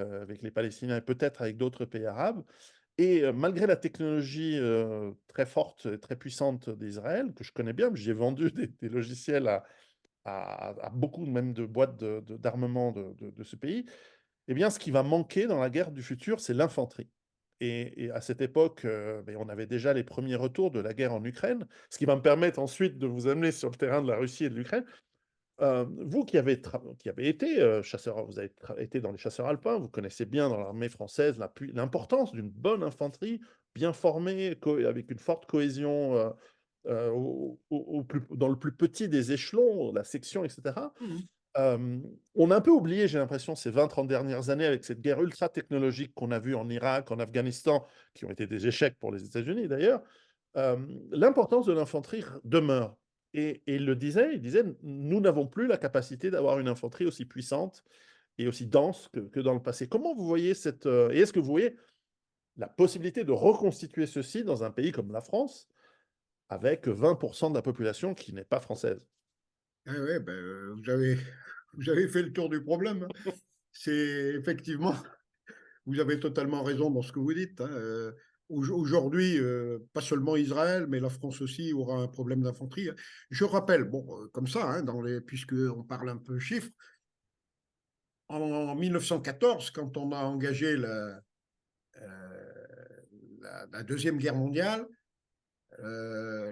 les Palestiniens et peut-être avec d'autres pays arabes. Et malgré la technologie très forte et très puissante d'Israël, que je connais bien, j'ai vendu des logiciels à beaucoup même de boîtes d'armement de ce pays, eh bien, ce qui va manquer dans la guerre du futur, c'est l'infanterie. Et à cette époque, ben, on avait déjà les premiers retours de la guerre en Ukraine, ce qui va me permettre ensuite de vous amener sur le terrain de la Russie et de l'Ukraine. Vous qui avez été chasseur, vous avez été dans les chasseurs alpins, vous connaissez bien dans l'armée française l'importance d'une bonne infanterie, bien formée, avec une forte cohésion dans le plus petit des échelons, la section, etc. Mhm. On a un peu oublié, j'ai l'impression, ces 20-30 dernières années, avec cette guerre ultra technologique qu'on a vue en Irak, en Afghanistan, qui ont été des échecs pour les États-Unis d'ailleurs. euh, L'importance de l'infanterie demeure. Et il disait, nous n'avons plus la capacité d'avoir une infanterie aussi puissante et aussi dense que dans le passé. Comment vous voyez et est-ce que vous voyez la possibilité de reconstituer ceci dans un pays comme la France, avec 20% de la population qui n'est pas française? Ah ouais, ben, vous avez fait le tour du problème, hein. C'est effectivement, vous avez totalement raison dans ce que vous dites, hein. Aujourd'hui, pas seulement Israël, mais la France aussi aura un problème d'infanterie, hein. Je rappelle, bon, comme ça, hein, puisqu'on parle un peu chiffres, en 1914, quand on a engagé la Deuxième Guerre mondiale,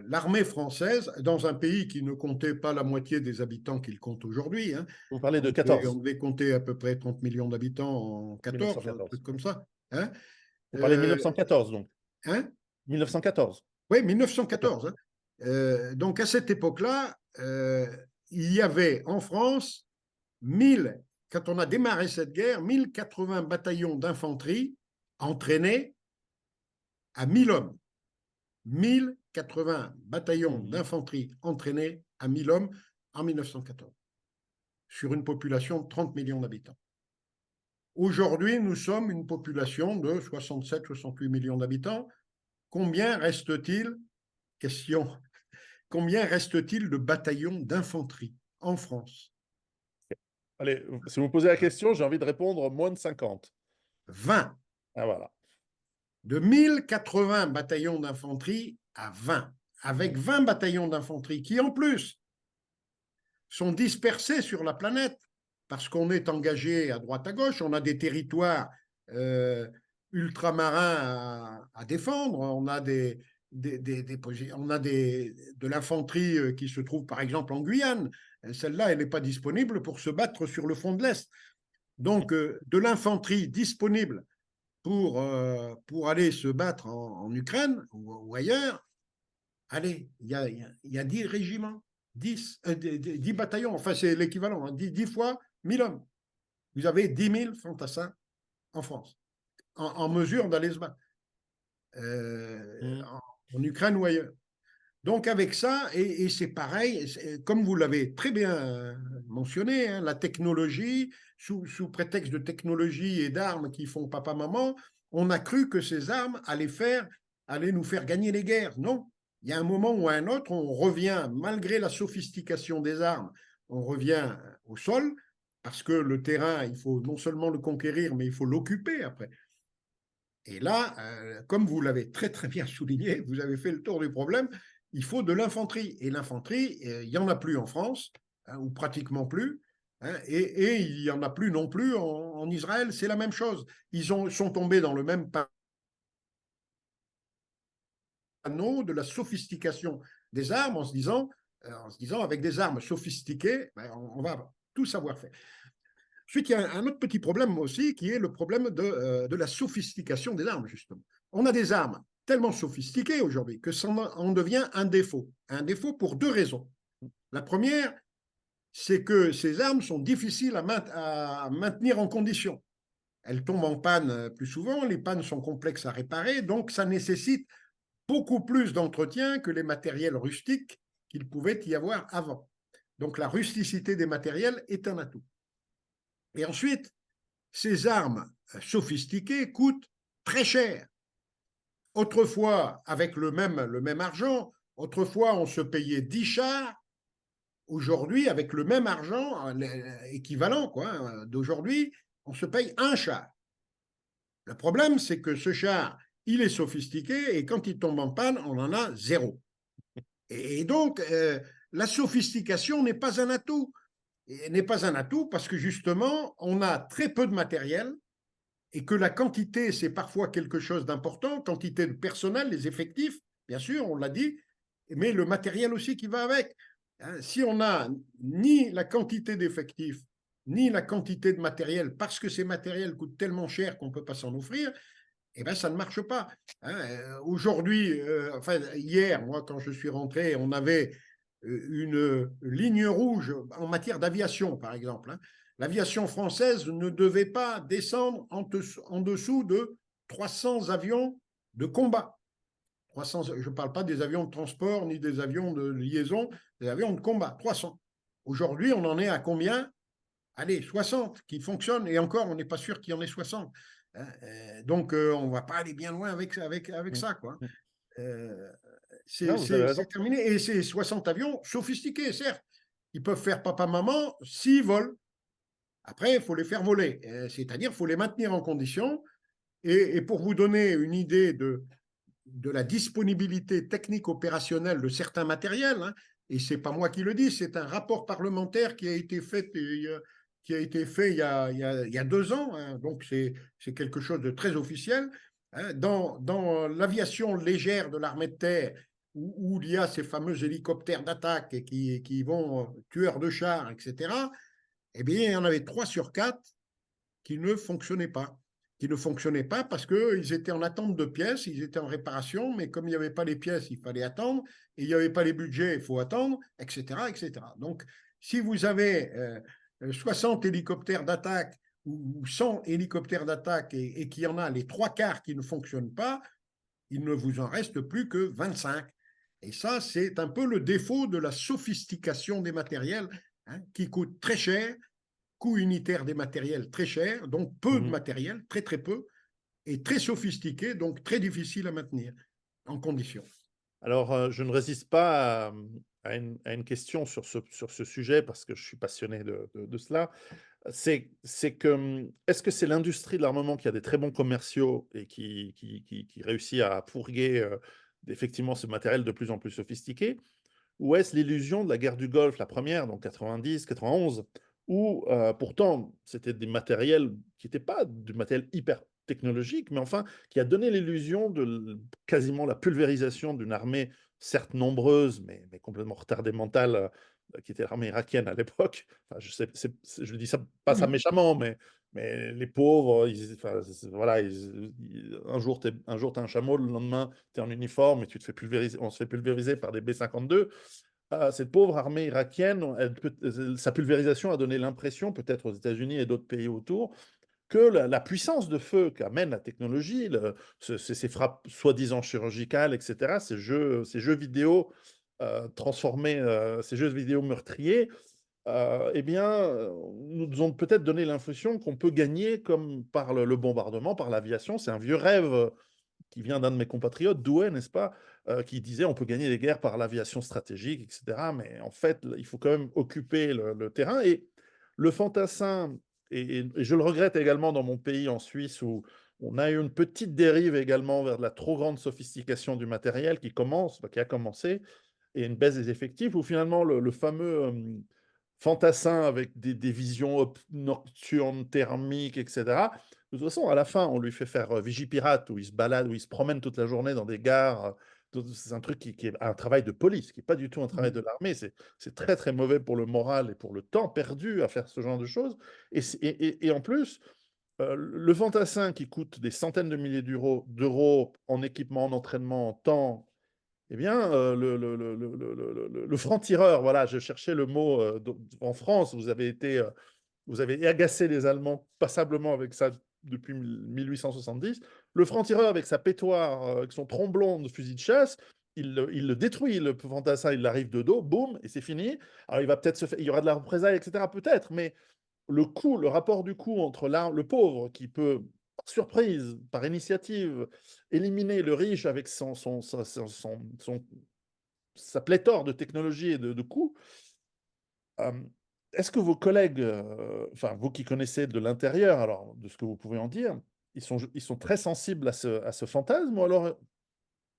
l'armée française, dans un pays qui ne comptait pas la moitié des habitants qu'il compte aujourd'hui, hein, Vous parlez de on 14, devait compter à peu près 30 millions d'habitants en 14, un 1914. truc comme ça. Hein, Vous parlez de euh, 1914, donc. hein, 1914. oui, D'accord. 1914. Hein. Donc à cette époque-là, il y avait en France 1000, quand on a démarré cette guerre, 1080 bataillons d'infanterie entraînés à 1000 hommes. 1080 bataillons Mhm. d'infanterie entraînés à 1000 hommes en 1914, sur une population de 30 millions d'habitants. Aujourd'hui, nous sommes une population de 67-68 millions d'habitants. Combien reste-t-il, question, combien reste-t-il de bataillons d'infanterie en France? Allez, si vous me posez la question, j'ai envie de répondre moins de 50. 20. Ah, voilà. De 1080 bataillons d'infanterie à 20. Avec 20 bataillons d'infanterie qui, en plus, sont dispersés sur la planète parce qu'on est engagé à droite à gauche, on a des territoires euh, ultramarins à défendre, on a de l'infanterie qui se trouve par exemple en Guyane. Celle-là, elle n'est pas disponible pour se battre sur le front de l'Est. Donc, de l'infanterie disponible pour aller se battre en Ukraine ou ailleurs, allez, il y a 10 régiments, 10 bataillons, enfin c'est l'équivalent, hein, 10 fois 1000 hommes. Vous avez 10 000 fantassins en France, en mesure d'aller se battre Mhm. en Ukraine ou ailleurs. Donc avec ça, et c'est pareil, comme vous l'avez très bien mentionné, hein, la technologie, sous prétexte de technologie et d'armes qui font papa-maman, on a cru que ces armes allaient nous faire gagner les guerres. Non, il y a un moment ou un autre, on revient, malgré la sophistication des armes, on revient au sol, parce que le terrain, il faut non seulement le conquérir, mais il faut l'occuper après. Et là, comme vous l'avez très très bien souligné, vous avez fait le tour du problème, il faut de l'infanterie. Et l'infanterie, il n'y en a plus en France, hein, ou pratiquement plus, hein, et il n'y en a plus non plus en Israël, c'est la même chose. Sont tombés dans le même panneau de la sophistication des armes en se disant avec des armes sophistiquées, ben, on va tout savoir faire. Ensuite, il y a un autre petit problème aussi qui est le problème de la sophistication des armes, justement. On a des armes tellement sophistiquées aujourd'hui que ça en devient un défaut. Un défaut pour deux raisons. La première, c'est que ces armes sont difficiles à maintenir en condition. Elles tombent en panne plus souvent, les pannes sont complexes à réparer, donc ça nécessite beaucoup plus d'entretien que les matériels rustiques qu'il pouvait y avoir avant. Donc la rusticité des matériels est un atout. Et ensuite, ces armes sophistiquées coûtent très cher. Autrefois, avec le même argent, autrefois on se payait 10 chars. Aujourd'hui, avec le même argent, équivalent d'aujourd'hui, on se paye un char. Le problème, c'est que ce char, il est sophistiqué et quand il tombe en panne, on en a zéro. Et donc, la sophistication n'est pas un atout. N'est pas un atout parce que justement, on a très peu de matériel et que la quantité, c'est parfois quelque chose d'important, quantité de personnel, les effectifs, bien sûr, on l'a dit, mais le matériel aussi qui va avec. Si on n'a ni la quantité d'effectifs, ni la quantité de matériel, parce que ces matériels coûtent tellement cher qu'on ne peut pas s'en offrir, eh ben, ça ne marche pas. Aujourd'hui, enfin hier, moi, quand je suis rentré, on avait une ligne rouge en matière d'aviation, par exemple. L'aviation française ne devait pas descendre en dessous de 300 avions de combat. 300, je ne parle pas des avions de transport ni des avions de liaison, des avions de combat. 300. Aujourd'hui, on en est à combien? Allez, 60 qui fonctionnent, et encore, on n'est pas sûr qu'il y en ait 60. Donc, on ne va pas aller bien loin avec Mhm. ça, quoi. Non, vous avez C'est raison. terminé. Et c'est 60 avions sophistiqués, certes, ils peuvent faire papa-maman s'ils volent. Après, il faut les faire voler, c'est-à-dire il faut les maintenir en condition. Et pour vous donner une idée de la disponibilité technique opérationnelle de certains matériels, hein, et ce n'est pas moi qui le dis, c'est un rapport parlementaire qui a été fait, il y a 2 ans, hein, donc c'est quelque chose de très officiel. Hein, dans l'aviation légère de l'armée de terre, où il y a ces fameux hélicoptères d'attaque qui vont tueurs de chars, etc., eh bien, il y en avait 3 sur 4 qui ne fonctionnaient pas. Qui ne fonctionnaient pas parce qu'ils étaient en attente de pièces, ils étaient en réparation, mais comme il n'y avait pas les pièces, il fallait attendre, et il n'y avait pas les budgets, il faut attendre, etc., etc. Donc, si vous avez 60 hélicoptères d'attaque ou 100 hélicoptères d'attaque et qu'il y en a les 3 quarts qui ne fonctionnent pas, il ne vous en reste plus que 25. Et ça, c'est un peu le défaut de la sophistication des matériels, hein, qui coûtent très cher, coût unitaire des matériels très cher, donc peu de matériel, très très peu, et très sophistiqué, donc très difficile à maintenir en condition. Alors, je ne résiste pas à une question sur ce sujet parce que je suis passionné de cela. C'est que, est-ce que c'est l'industrie de l'armement qui a des très bons commerciaux et qui réussit à fourguer, effectivement ce matériel de plus en plus sophistiqué? Ou est-ce l'illusion de la guerre du Golfe, la première, donc 90, 91, où pourtant c'était des matériels qui n'étaient pas du matériel hyper technologique, mais enfin qui a donné l'illusion de quasiment la pulvérisation d'une armée, certes nombreuse, mais complètement retardée mentale, qui était l'armée irakienne à l'époque. Enfin, je sais, je dis ça, pas ça méchamment, mais les pauvres, enfin, voilà, un jour, tu as un chameau, le lendemain, tu es en uniforme et tu te fais pulvériser, on se fait pulvériser par des B-52. Cette pauvre armée irakienne, sa pulvérisation a donné l'impression, peut-être aux États-Unis et d'autres pays autour, que la puissance de feu qu'amène la technologie, ces frappes soi-disant chirurgicales, etc., ces jeux vidéo transformés, ces jeux vidéo meurtriers, eh bien, nous ont peut-être donné l'impression qu'on peut gagner comme par le bombardement, par l'aviation. C'est un vieux rêve qui vient d'un de mes compatriotes, Douai, n'est-ce pas, qui disait on peut gagner les guerres par l'aviation stratégique, etc. Mais en fait, il faut quand même occuper le terrain. Et le fantassin, et je le regrette également dans mon pays, en Suisse, où on a eu une petite dérive également vers de la trop grande sophistication du matériel qui a commencé, et une baisse des effectifs, où finalement le fameux fantassin avec des visions nocturnes, thermiques, etc. De toute façon, à la fin, on lui fait faire Vigipirate, où il se balade, où il se promène toute la journée dans des gares. C'est un truc qui est un travail de police, qui n'est pas du tout un travail de l'armée. C'est très, très mauvais pour le moral et pour le temps perdu à faire ce genre de choses. Et en plus, le fantassin qui coûte des centaines de milliers d'euros en équipement, en entraînement, en temps, eh bien, le franc-tireur, voilà, je cherchais le mot, en France, vous avez agacé les Allemands passablement avec ça depuis 1870. Le franc-tireur avec sa pétoire, avec son tromblon de fusil de chasse, il le détruit, le fantassin, il l'arrive de dos, boum, et c'est fini. Alors il va peut-être il y aura de la représailles, etc., peut-être, mais le rapport du coût entre le pauvre qui peut, par surprise, par initiative, éliminer le riche avec sa pléthore de technologies et de coûts. Est-ce que vos collègues, enfin vous qui connaissez de l'intérieur, alors de ce que vous pouvez en dire, ils sont très sensibles à ce fantasme, ou alors,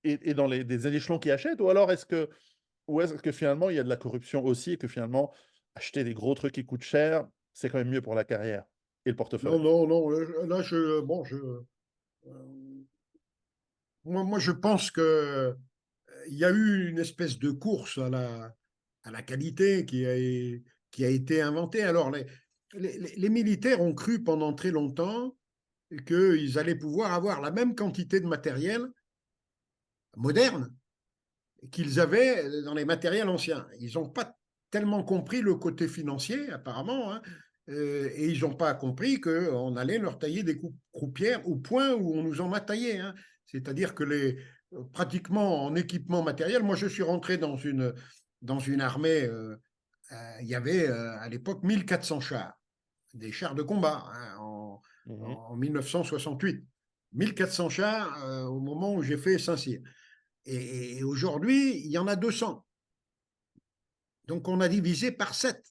et dans des échelons qui achètent, ou est-ce que finalement il y a de la corruption aussi, et que finalement acheter des gros trucs qui coûtent cher, c'est quand même mieux pour la carrière et le portefeuille? Non, non, non, là, moi, je pense que il y a eu une espèce de course à la qualité qui a été inventée. Alors, les militaires ont cru pendant très longtemps qu'ils allaient pouvoir avoir la même quantité de matériel moderne qu'ils avaient dans les matériels anciens. Ils n'ont pas tellement compris le côté financier, apparemment, hein, et ils n'ont pas compris qu'on allait leur tailler des croupières au point où on nous en a taillé. Hein. C'est-à-dire que pratiquement en équipement matériel, moi je suis rentré dans une armée, il y avait à l'époque 1400 chars, des chars de combat, hein, Mmh. en 1968. 1400 chars au moment où j'ai fait Saint-Cyr. Et aujourd'hui, il y en a 200. Donc, on a divisé par 7.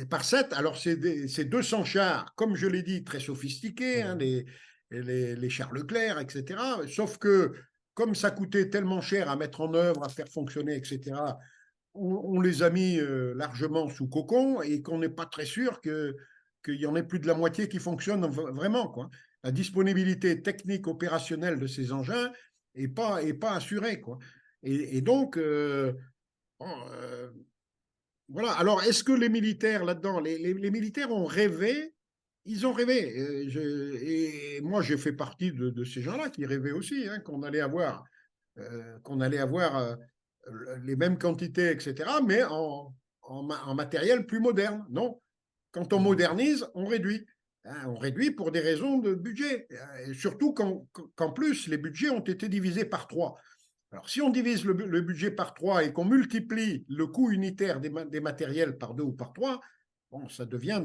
Par 7, alors c'est 200 chars, comme je l'ai dit, très sophistiqués, hein, les chars Leclerc, etc. Sauf que, comme ça coûtait tellement cher à mettre en œuvre, à faire fonctionner, etc., on les a mis largement sous cocon et qu'on n'est pas très sûr qu'il y en ait plus de la moitié qui fonctionnent vraiment, quoi. La disponibilité technique opérationnelle de ces engins est pas assurée, quoi. Et donc, bon, voilà. Alors, est-ce que les militaires là-dedans, les militaires ont rêvé? Ils ont rêvé. Et moi, j'ai fait partie de ces gens-là qui rêvaient aussi, hein, qu'on allait avoir les mêmes quantités, etc., mais en matériel plus moderne. Non. Quand on modernise, on réduit. Hein, on réduit pour des raisons de budget. Et surtout qu'en plus, les budgets ont été divisés par 3. Alors, si on divise le budget par 3 et qu'on multiplie le coût unitaire des matériels par 2 ou par 3, bon, ça devient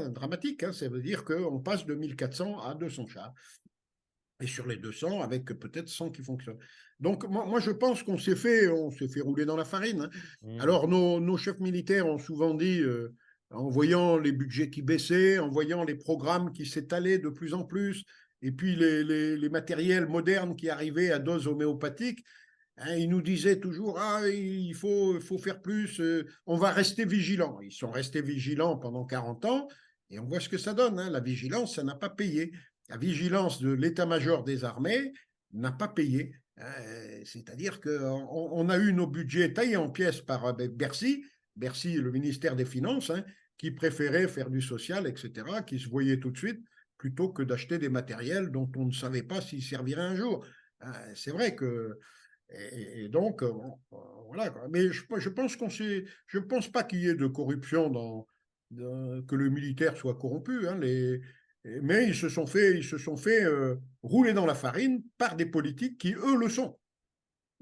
dramatique. Hein. Ça veut dire qu'on passe de 1400 à 200 chars. Et sur les 200, avec peut-être 100 qui fonctionnent. Donc, moi je pense qu'on s'est fait rouler dans la farine. Hein. Mmh. Alors, nos chefs militaires ont souvent dit, en voyant les budgets qui baissaient, en voyant les programmes qui s'étalaient de plus en plus, et puis les matériels modernes qui arrivaient à dose homéopathique, hein, ils nous disaient toujours, ah, il faut faire plus, on va rester vigilants. Ils sont restés vigilants pendant 40 ans, et on voit ce que ça donne. Hein. La vigilance, ça n'a pas payé. La vigilance de l'état-major des armées n'a pas payé. C'est-à-dire qu'on a eu nos budgets taillés en pièces par Bercy, le ministère des Finances, hein, qui préférait faire du social, etc., qui se voyait tout de suite, plutôt que d'acheter des matériels dont on ne savait pas s'ils serviraient un jour. C'est vrai que et donc, voilà. Quoi. Mais je pense je ne pense pas qu'il y ait de corruption que le militaire soit corrompu. Hein, mais ils se sont fait rouler dans la farine par des politiques qui, eux, le sont.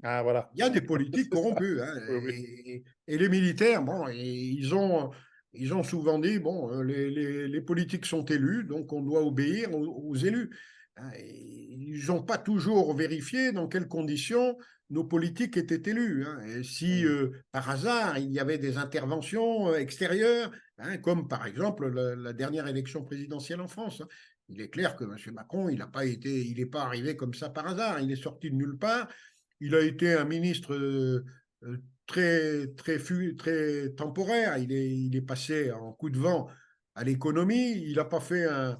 Ah, voilà. Il y a des politiques C'est ça. corrompus. Hein, Oui, oui. et les militaires, bon, ils ont souvent dit, bon, les politiques sont élus, donc on doit obéir aux élus. Hein, ils n'ont pas toujours vérifié dans quelles conditions nos politiques étaient élus. Hein. Et si, Mmh. par hasard, il y avait des interventions extérieures, hein, comme par exemple la dernière élection présidentielle en France, hein, il est clair que M. Macron, il n'est pas arrivé comme ça par hasard. Il est sorti de nulle part. Il a été un ministre très, très, très temporaire. Il est passé en coup de vent à l'économie. Il a pas fait un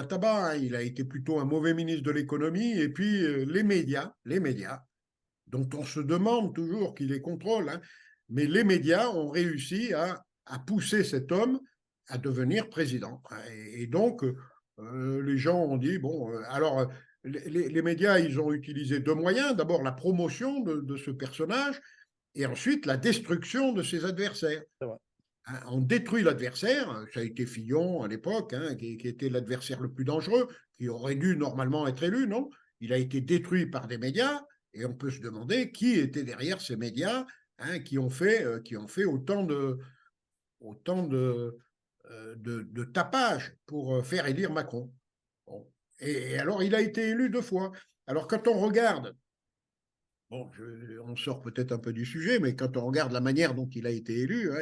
tabac. Hein. Il a été plutôt un mauvais ministre de l'économie. Et puis les médias, dont on se demande toujours qui les contrôle, hein, mais les médias ont réussi à pousser cet homme à devenir président. Et donc, les gens ont dit, bon, alors, les médias, ils ont utilisé 2 moyens. D'abord, la promotion de ce personnage et ensuite la destruction de ses adversaires. C'est vrai. Hein, on détruit l'adversaire. Ça a été Fillon à l'époque, hein, qui était l'adversaire le plus dangereux, qui aurait dû normalement être élu, non? Il a été détruit par des médias, et on peut se demander qui était derrière ces médias, hein, qui ont fait autant de tapage pour faire élire Macron. Bon. Et alors, il a été élu 2 fois. Alors, quand on regarde, bon, on sort peut-être un peu du sujet, mais quand on regarde la manière dont il a été élu, hein,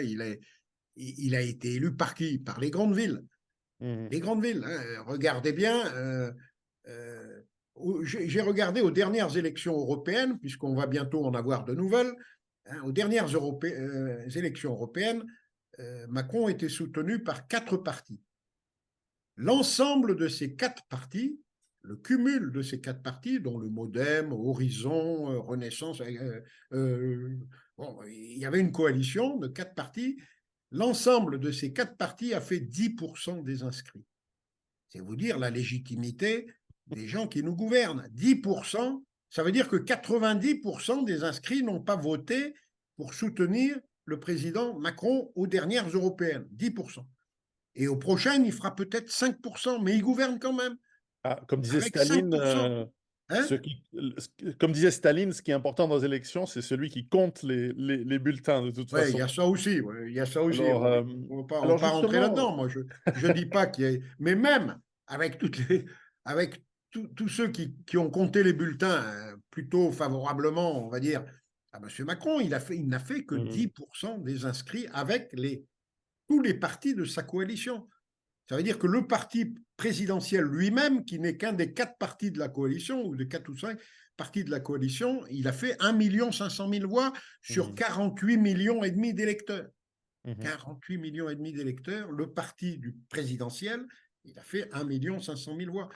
il a été élu par qui? Par les grandes villes. Mmh. Les grandes villes. Hein. Regardez bien. J'ai regardé aux dernières élections européennes, puisqu'on va bientôt en avoir de nouvelles. Hein, aux dernières élections européennes, Macron était soutenu par 4 partis. L'ensemble de ces 4 partis, le cumul de ces 4 partis, dont le MoDem, Horizon, Renaissance, bon, il y avait une coalition de 4 partis. L'ensemble de ces 4 partis a fait 10% des inscrits. C'est vous dire la légitimité des gens qui nous gouvernent. 10%, ça veut dire que 90% des inscrits n'ont pas voté pour soutenir le président Macron aux dernières européennes. 10%. Et aux prochaines, il fera peut-être 5%, mais il gouverne quand même, Ah, comme disait avec Staline, 5%. Hein? comme disait Staline, ce qui est important dans les élections, c'est celui qui compte les bulletins, de toute Ouais, il façon. y a ça aussi. Ouais, il y a ça aussi. Alors, On va alors pas rentrer justement, là-dedans. Moi, je dis pas qu'il y ait. Mais même avec avec tous ceux qui ont compté les bulletins plutôt favorablement, on va dire, Ah, M. Macron, il n'a fait que Mhm. 10% des inscrits avec tous les partis de sa coalition. Ça veut dire que le parti présidentiel lui-même, qui n'est qu'un des 4 partis de la coalition, ou des 4 ou 5 partis de la coalition, il a fait 1 500 000 voix sur Mhm. 48 millions et demi d'électeurs. Mhm. 48 millions et demi d'électeurs, le parti du présidentiel, il a fait 1 500 000 voix.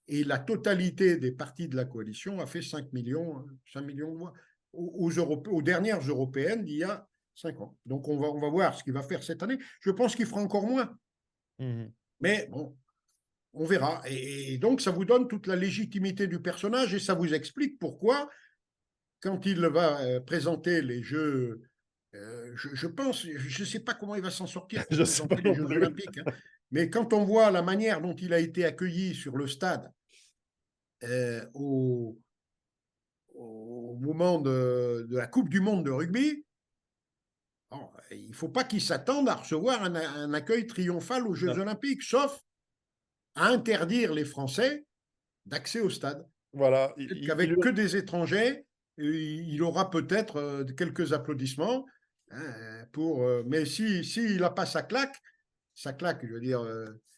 Et la totalité des partis de la coalition a fait 5 millions de voix aux dernières européennes d'il y a 5 ans. Donc on va voir ce qu'il va faire cette année. Je pense qu'il fera encore moins. Mhm. Mais bon, on verra. Et donc, ça vous donne toute la légitimité du personnage et ça vous explique pourquoi, quand il va présenter les Jeux, je pense, je ne sais pas comment il va s'en sortir pour Je ne sais pas présenter les non Jeux plus. Olympiques, hein, mais quand on voit la manière dont il a été accueilli sur le stade euh, au, au moment de la Coupe du Monde de rugby, bon, il ne faut pas qu'il s'attende à recevoir un accueil triomphal aux Jeux Non. Olympiques, sauf à interdire les Français d'accès au stade. Voilà, Peut-être il qu'avec que des étrangers, il aura peut-être quelques applaudissements. Hein, mais s'il n'a pas sa claque, je veux dire,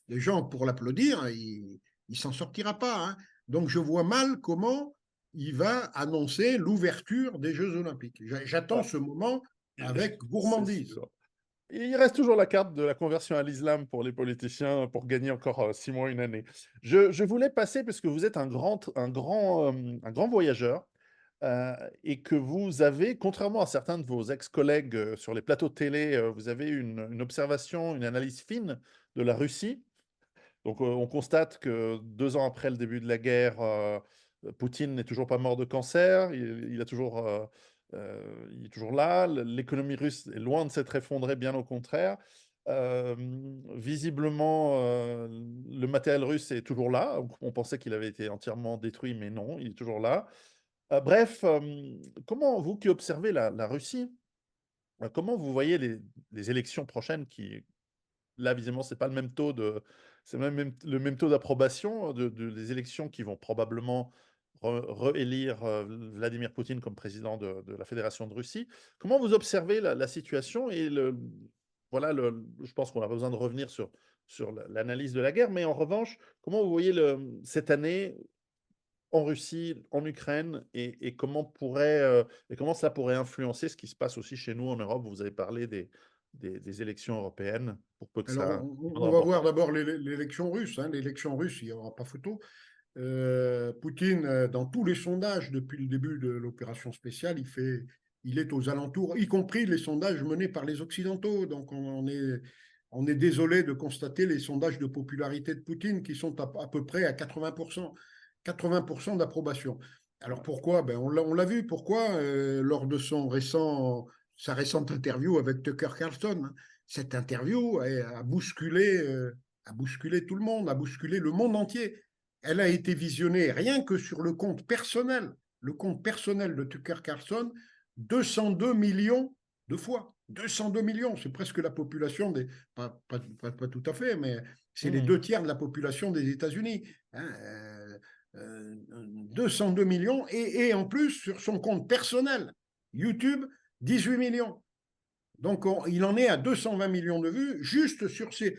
les gens pour l'applaudir, il ne s'en sortira pas. Hein. Donc je vois mal comment il va annoncer l'ouverture des Jeux Olympiques. J'attends ah, ce moment avec c'est gourmandise. sûr. Il reste toujours la carte de la conversion à l'islam pour les politiciens pour gagner encore 6 mois, une année. Je voulais passer, parce que vous êtes un grand voyageur, et que vous avez, contrairement à certains de vos ex-collègues sur les plateaux de télé, vous avez une observation, une analyse fine de la Russie. Donc, on constate que 2 ans après le début de la guerre, Poutine n'est toujours pas mort de cancer. Il est toujours là. L'économie russe est loin de s'être effondrée, bien au contraire. Euh, Visiblement, le matériel russe est toujours là. On pensait qu'il avait été entièrement détruit, mais non, il est toujours là. Bref, comment vous qui observez la Russie, comment vous voyez les élections prochaines qui, là, visiblement, c'est pas le même taux c'est le même taux d'approbation des élections qui vont probablement réélire Vladimir Poutine comme président de la Fédération de Russie. Comment vous observez la situation et voilà, je pense qu'on n'a pas besoin de revenir sur l'analyse de la guerre, mais en revanche, comment vous voyez cette année en Russie, en Ukraine, et comment ça pourrait influencer ce qui se passe aussi chez nous en Europe? Vous avez parlé des élections européennes, pour peu que Alors, ça ait une on va voir importance. d'abord l'élection russe. Hein. L'élection russe, il n'y aura pas photo. Poutine, dans tous les sondages depuis le début de l'opération spéciale, il est aux alentours, y compris les sondages menés par les Occidentaux. Donc on est désolé de constater les sondages de popularité de Poutine qui sont à peu près à 80%, 80% d'approbation. Alors Ouais. pourquoi? Ben on l'a vu, pourquoi lors de sa récente interview avec Tucker Carlson. Hein. Cette interview a bousculé tout le monde, a bousculé le monde entier. Elle a été visionnée rien que sur le compte personnel de Tucker Carlson, 202 millions de fois. 202 millions, c'est presque la population pas tout à fait, mais c'est les Mhm. 2 tiers de la population des États-Unis. Hein, 202 millions et en plus sur son compte personnel, YouTube, 18 millions. Donc il en est à 220 millions de vues juste sur ces.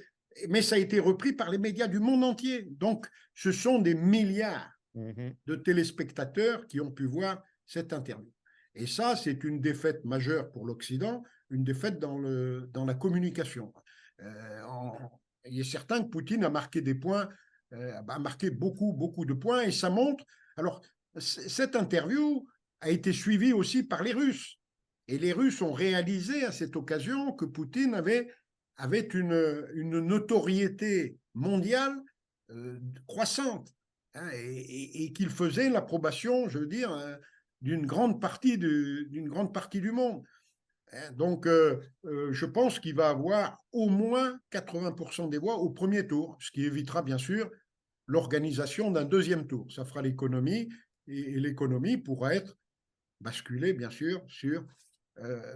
Mais ça a été repris par les médias du monde entier. Donc ce sont des milliards Mhm. de téléspectateurs qui ont pu voir cette interview. Et ça, c'est une défaite majeure pour l'Occident, une défaite dans la communication. Il est certain que Poutine a marqué des points, a marqué beaucoup, beaucoup de points, et ça montre. Alors, cette interview a été suivie aussi par les Russes. Et les Russes ont réalisé à cette occasion que Poutine avait une notoriété mondiale croissante. Hein, et qu'il faisait l'approbation, je veux dire, d'une grande partie du monde. Hein. Donc, je pense qu'il va avoir au moins 80% des voix au premier tour, ce qui évitera bien sûr l'organisation d'un deuxième tour. Ça fera l'économie, et l'économie pourra être basculée, bien sûr, sur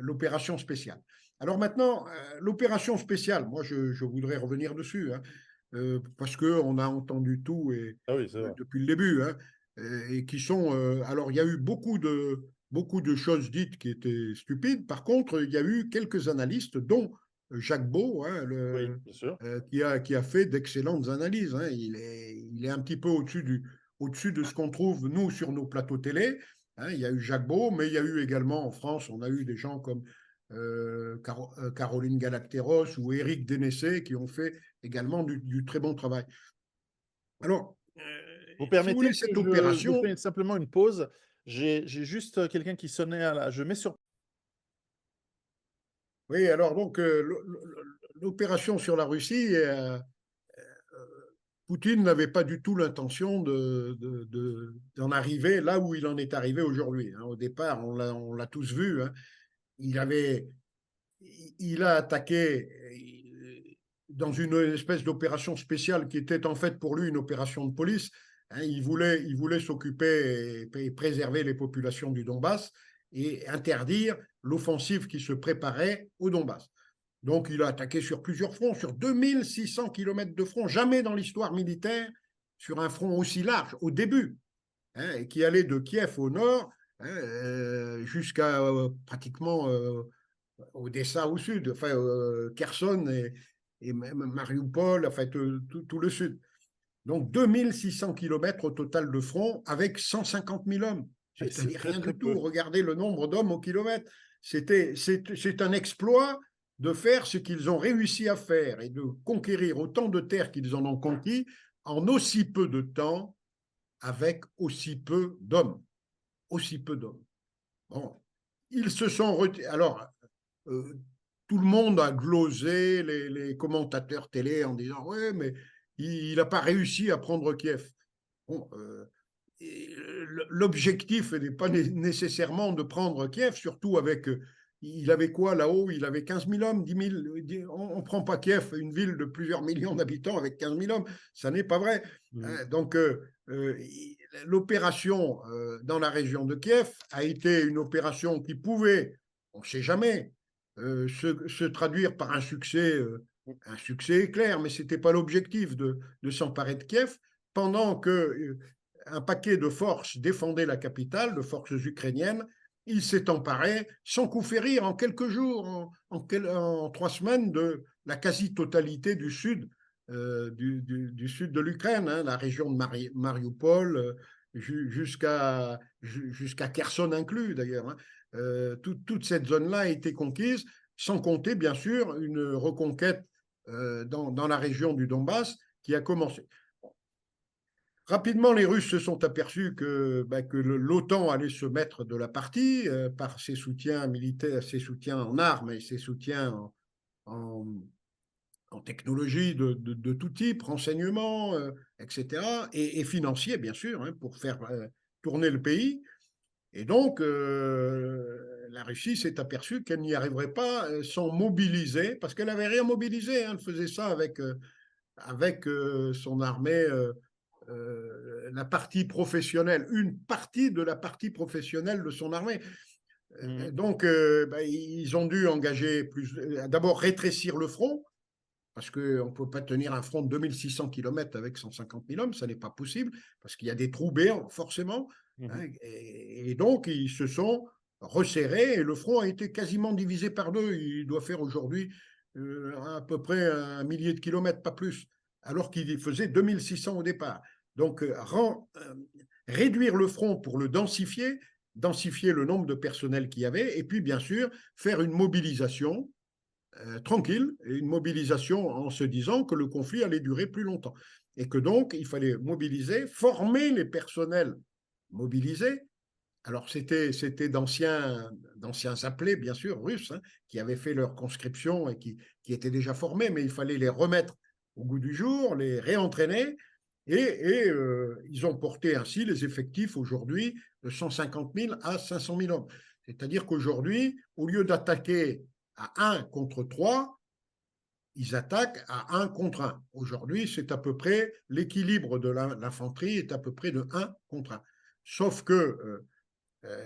l'opération spéciale. Alors maintenant, l'opération spéciale, moi je voudrais revenir dessus. Hein, parce qu'on a entendu tout Ah oui, c'est vrai. depuis le début, hein, et qui sont. Alors, il y a eu beaucoup beaucoup de choses dites qui étaient stupides. Par contre, il y a eu quelques analystes, dont Jacques Beau, hein, Oui, bien sûr. qui a fait d'excellentes analyses. Hein. Il est un petit peu au-dessus de ce qu'on trouve, nous, sur nos plateaux télé. Hein. Il y a eu Jacques Beau, mais il y a eu également en France, on a eu des gens comme Caroline Galacteros ou Éric Dénessé qui ont fait également du très bon travail. Alors, Vous si vous voulez, permettez que cette je opération, fais simplement une pause. J'ai juste quelqu'un qui sonnait à la... Je mets sur... oui, alors donc l'opération sur la Russie, Poutine n'avait pas du tout l'intention d'en arriver là où il en est arrivé aujourd'hui. Hein. Au départ, on l'a tous vu. Hein. Il avait, il a attaqué dans une espèce d'opération spéciale qui était en fait pour lui une opération de police. Hein. Il voulait s'occuper et préserver les populations du Donbass et interdire l'offensive qui se préparait au Donbass. Donc, il a attaqué sur plusieurs fronts, sur 2600 km de front, jamais dans l'histoire militaire, sur un front aussi large, au début, hein, et qui allait de Kiev au nord hein, jusqu'à pratiquement Odessa au sud, enfin, Kherson et même Mariupol, enfin, tout le sud. Donc, 2600 km au total de front avec 150 000 hommes. C'est C'est-à-dire très, rien très du peu. tout. Regardez le nombre d'hommes au kilomètre. C'est un exploit de faire ce qu'ils ont réussi à faire et de conquérir autant de terres qu'ils en ont conquis en aussi peu de temps avec aussi peu d'hommes. Aussi peu d'hommes. Bon. Ils se sont retirés. Alors, euh, tout le monde a glosé les commentateurs télé en disant ouais, mais il n'a pas réussi à prendre Kiev. Bon, l'objectif n'est pas nécessairement de prendre Kiev, surtout avec. Il avait quoi là-haut? Il avait 15 000 hommes, 10 000. On ne prend pas Kiev, une ville de plusieurs millions d'habitants, avec 15 000 hommes. Ça n'est pas vrai. Mm. Donc, l'opération dans la région de Kiev a été une opération qui pouvait, on ne sait jamais, se traduire par un succès éclair, mais ce n'était pas l'objectif de s'emparer de Kiev pendant que un paquet de forces défendait la capitale, de forces ukrainiennes. Il s'est emparé, sans coup férir, en quelques jours, en 3 semaines, de la quasi-totalité du sud, du sud de l'Ukraine, hein, la région de Mariupol, jusqu'à Kherson inclus d'ailleurs. Hein. Toute cette zone-là a été conquise, sans compter bien sûr une reconquête dans la région du Donbass qui a commencé. Rapidement, les Russes se sont aperçus que l'OTAN allait se mettre de la partie par ses soutiens militaires, ses soutiens en armes et ses soutiens en, en technologie de tout type, renseignements, etc., et financiers, bien sûr, hein, pour faire tourner le pays. Et donc, la Russie s'est aperçue qu'elle n'y arriverait pas sans mobiliser, parce qu'elle n'avait rien mobilisé. Hein, elle faisait ça avec son armée la partie professionnelle, une partie de la partie professionnelle de son armée. Mm. Donc, ils ont dû engager d'abord rétrécir le front, parce qu'on ne peut pas tenir un front de 2600 km avec 150 000 hommes, ça n'est pas possible, parce qu'il y a des trous béants, forcément. Mm. Hein, et donc, ils se sont resserrés et le front a été quasiment divisé par deux. Il doit faire aujourd'hui à peu près 1 millier de kilomètres, pas plus, alors qu'il faisait 2600 au départ. Donc, réduire le front pour le densifier le nombre de personnel qu'il y avait, et puis bien sûr, faire une mobilisation tranquille, et une mobilisation en se disant que le conflit allait durer plus longtemps. Et que donc, il fallait mobiliser, former les personnels mobilisés. Alors, c'était d'anciens appelés, bien sûr, russes, hein, qui avaient fait leur conscription et qui étaient déjà formés, mais il fallait les remettre au goût du jour, les réentraîner. Et ils ont porté ainsi les effectifs aujourd'hui de 150 000 à 500 000 hommes. C'est-à-dire qu'aujourd'hui, au lieu d'attaquer à 1 contre 3, ils attaquent à 1 contre 1. Aujourd'hui, c'est à peu près l'équilibre de l'infanterie est à peu près de 1 contre 1. Sauf que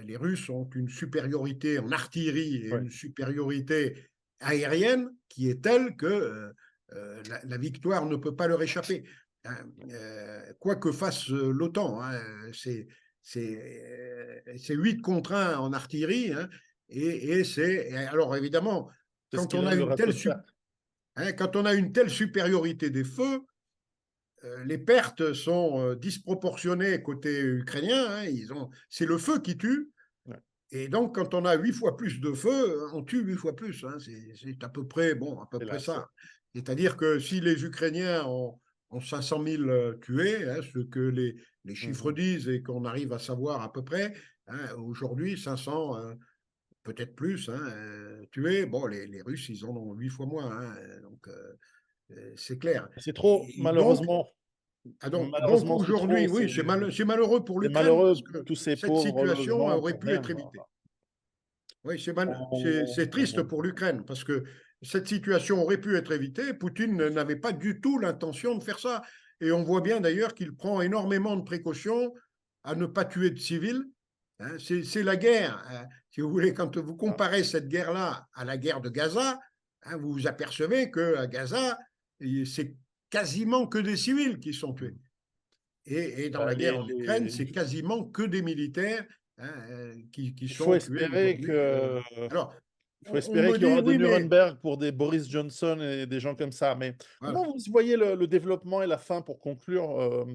les Russes ont une supériorité en artillerie et Ouais. une supériorité aérienne qui est telle que la victoire ne peut pas leur échapper. Hein, quoi que fasse l'OTAN, hein, c'est 8 contre 1 en artillerie. Hein, alors évidemment, C'est ce quand qui on a donne le une telle, résultat. quand on a une telle supériorité des feux, les pertes sont disproportionnées côté ukrainien. Hein, c'est le feu qui tue. Ouais, Et donc, quand on a 8 fois plus de feu, on tue 8 fois plus. Hein. C'est à peu près, bon, à peu près hélas, ouais. ça. C'est-à-dire que si les Ukrainiens ont 500 000 tués, hein, ce que les chiffres Mhm. disent et qu'on arrive à savoir à peu près, hein, aujourd'hui, 500, peut-être plus, hein, tués, bon, les Russes, ils en ont 8 fois moins. Hein, donc, c'est clair. C'est trop, Et donc, malheureusement, donc malheureusement, c'est trop, aujourd'hui, oui, c'est malheureux pour c'est l'Ukraine parce malheureux, que tous ces cette pauvres situation gens aurait pour pu rien. être évitée. Voilà. Oui, c'est triste On- pour l'Ukraine parce que cette situation aurait pu être évitée. Poutine n'avait pas du tout l'intention de faire ça. Et on voit bien d'ailleurs qu'il prend énormément de précautions à ne pas tuer de civils. Hein, c'est la guerre. Hein. Si vous voulez, quand vous Ah, comparez cette guerre-là à la guerre de Gaza, hein, vous vous apercevez qu'à Gaza, c'est quasiment que des civils qui sont tués. Et dans bah, la guerre en Ukraine, c'est quasiment que des militaires, hein, qui il faut sont tués espérer aujourd'hui. que, Alors, il faut on espérer me qu'il y dit, aura des oui, mais Nuremberg pour des Boris Johnson et des gens comme ça. Mais comment voilà. vous voyez le développement et la fin pour conclure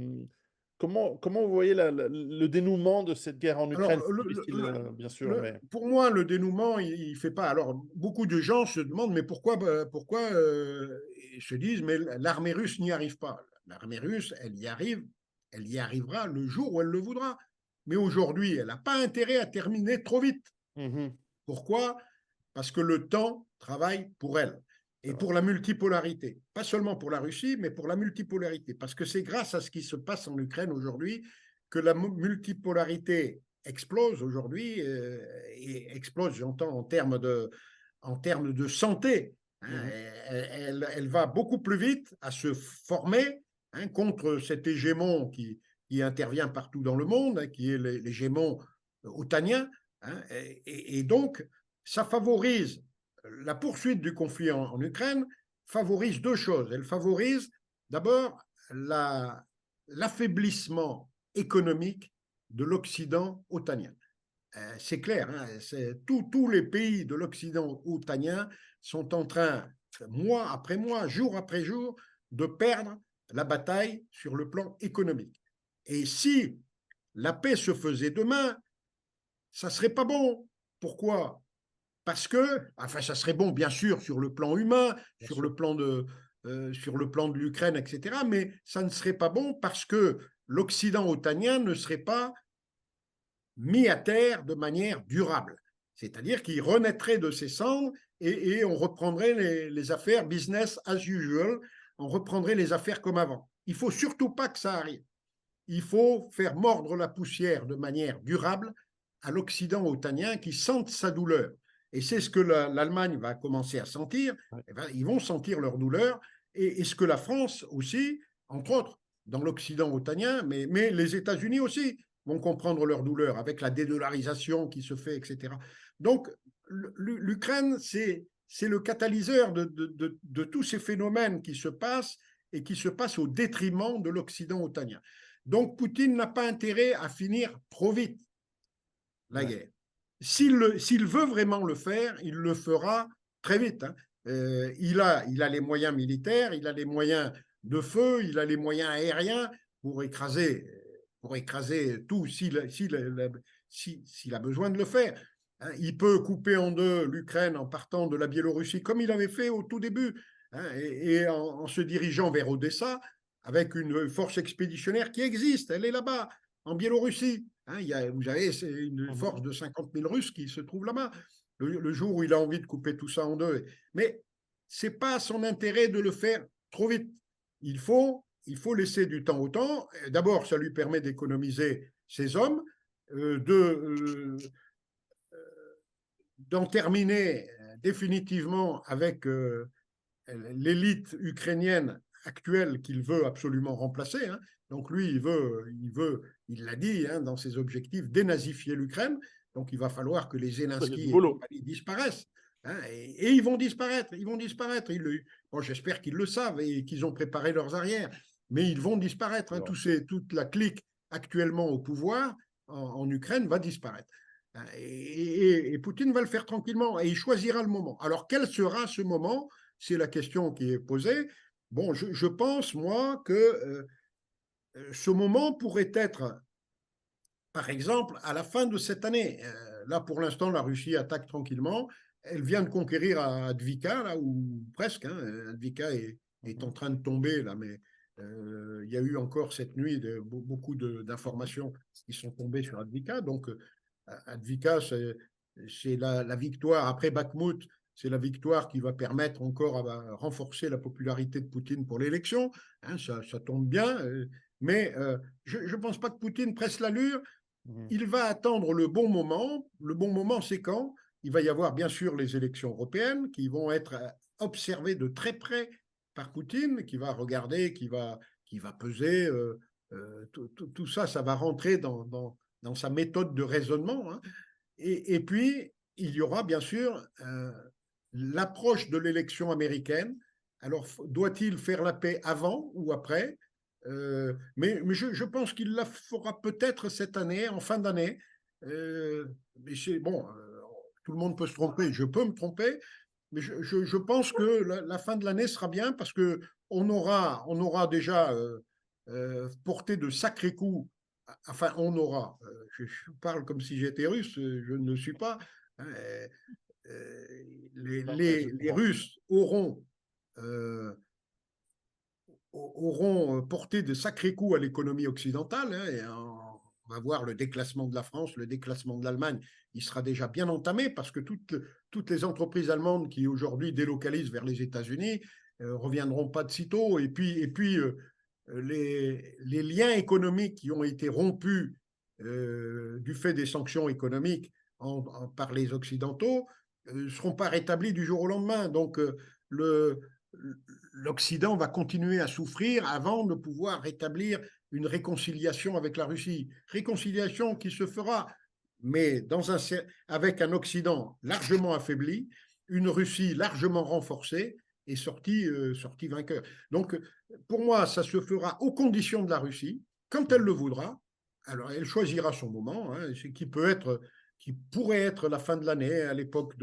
comment vous voyez le dénouement de cette guerre en Ukraine? Alors, C'est difficile, bien sûr, mais pour moi, le dénouement, il fait pas. Alors, beaucoup de gens se demandent, mais pourquoi ils se disent, mais l'armée russe n'y arrive pas. L'armée russe, elle y arrivera le jour où elle le voudra. Mais aujourd'hui, elle n'a pas intérêt à terminer trop vite. Mhm, Pourquoi? Parce que le temps travaille pour elle c'est et vrai. pour la multipolarité. Pas seulement pour la Russie, mais pour la multipolarité. Parce que c'est grâce à ce qui se passe en Ukraine aujourd'hui que la multipolarité explose aujourd'hui, et explose, j'entends, en termes de santé. Hein, Mhm, elle va beaucoup plus vite à se former, hein, contre cet hégémon qui intervient partout dans le monde, hein, qui est l'hégémon otanien. Hein, et donc, ça favorise la poursuite du conflit en Ukraine, favorise deux choses. Elle favorise d'abord l'affaiblissement économique de l'Occident otanien. C'est clair, hein, tous les pays de l'Occident otanien sont en train, mois après mois, jour après jour, de perdre la bataille sur le plan économique. Et si la paix se faisait demain, ça ne serait pas bon. Pourquoi? Parce que, enfin, ça serait bon, bien sûr, sur le plan humain, bien sûr. sur le plan de l'Ukraine, etc., mais ça ne serait pas bon parce que l'Occident otanien ne serait pas mis à terre de manière durable. C'est-à-dire qu'il renaîtrait de ses cendres et on reprendrait les affaires business as usual, on reprendrait les affaires comme avant. Il ne faut surtout pas que ça arrive. Il faut faire mordre la poussière de manière durable à l'Occident otanien qui sente sa douleur. Et c'est ce que l'Allemagne va commencer à sentir. Ouais. Eh bien, ils vont sentir leur douleur. Et ce que la France aussi, entre autres, dans l'Occident otanien, mais les États-Unis aussi vont comprendre leur douleur avec la dédollarisation qui se fait, etc. Donc, l'Ukraine, c'est le catalyseur de tous ces phénomènes qui se passent et qui se passent au détriment de l'Occident otanien. Donc, Poutine n'a pas intérêt à finir trop vite la Ouais. guerre. S'il veut vraiment le faire, il le fera très vite. Hein. Il a les moyens militaires, il a les moyens de feu, il a les moyens aériens pour écraser, tout s'il a besoin de le faire. Hein. Il peut couper en deux l'Ukraine en partant de la Biélorussie, comme il avait fait au tout début, hein, et en se dirigeant vers Odessa, avec une force expéditionnaire qui existe, elle est là-bas, en Biélorussie. Hein, vous avez une Mhm. force de 50 000 Russes qui se trouve là-bas. Le jour où il a envie de couper tout ça en deux. Mais ce n'est pas son intérêt de le faire trop vite. Il faut laisser du temps au temps. D'abord, ça lui permet d'économiser ses hommes, d'en terminer définitivement avec l'élite ukrainienne actuelle qu'il veut absolument remplacer. Hein. Donc lui, il l'a dit, hein, dans ses objectifs, dénazifier l'Ukraine. Donc il va falloir que les Il y a du Zelensky et boulot. compagnie disparaissent. Hein, et ils vont disparaître, ils vont disparaître. Bon, j'espère qu'ils le savent et qu'ils ont préparé leurs arrières, mais ils vont disparaître. Hein, toute la clique actuellement au pouvoir, en Ukraine va disparaître. Et Poutine va le faire tranquillement et il choisira le moment. Alors, quel sera ce moment? C'est la question qui est posée. Bon, je pense, moi, que ce moment pourrait être, par exemple, à la fin de cette année. Là, pour l'instant, la Russie attaque tranquillement. Elle vient de conquérir Advika, là, ou presque. Advika est en train de tomber, là, mais il y a eu encore cette nuit beaucoup d'informations qui sont tombées sur Advika. Donc, Advika, c'est la victoire. Après Bakhmut, c'est la victoire qui va permettre encore à renforcer la popularité de Poutine pour l'élection. Ça tombe bien. Mais je ne pense pas que Poutine presse l'allure. Il va attendre le bon moment. Le bon moment, c'est quand? Il va y avoir bien sûr les élections européennes qui vont être observées de très près par Poutine, qui va regarder, qui va peser. Tout ça, ça va rentrer dans sa méthode de raisonnement. Hein. Et puis, il y aura bien sûr l'approche de l'élection américaine. Alors, doit-il faire la paix avant ou après? Mais je pense qu'il la fera peut-être cette année, en fin d'année. Mais bon, tout le monde peut se tromper, je peux me tromper, mais je pense que la fin de l'année sera bien parce que on aura déjà porté de sacrés coups. Enfin, on aura. Je parle comme si j'étais russe, je ne le suis pas. Hein, les Russes auront porté de sacrés coups à l'économie occidentale. Hein, et on va voir le déclassement de la France, le déclassement de l'Allemagne. Il sera déjà bien entamé parce que toutes les entreprises allemandes qui aujourd'hui délocalisent vers les États-Unis reviendront pas de sitôt. Et puis les liens économiques qui ont été rompus du fait des sanctions économiques par les Occidentaux ne seront pas rétablis du jour au lendemain. Donc, l'Occident va continuer à souffrir avant de pouvoir rétablir une réconciliation avec la Russie. Réconciliation qui se fera, mais avec un Occident largement affaibli, une Russie largement renforcée et sortie vainqueur. Donc, pour moi, ça se fera aux conditions de la Russie, quand elle le voudra. Alors, elle choisira son moment, hein, qui pourrait être la fin de l'année, à l'époque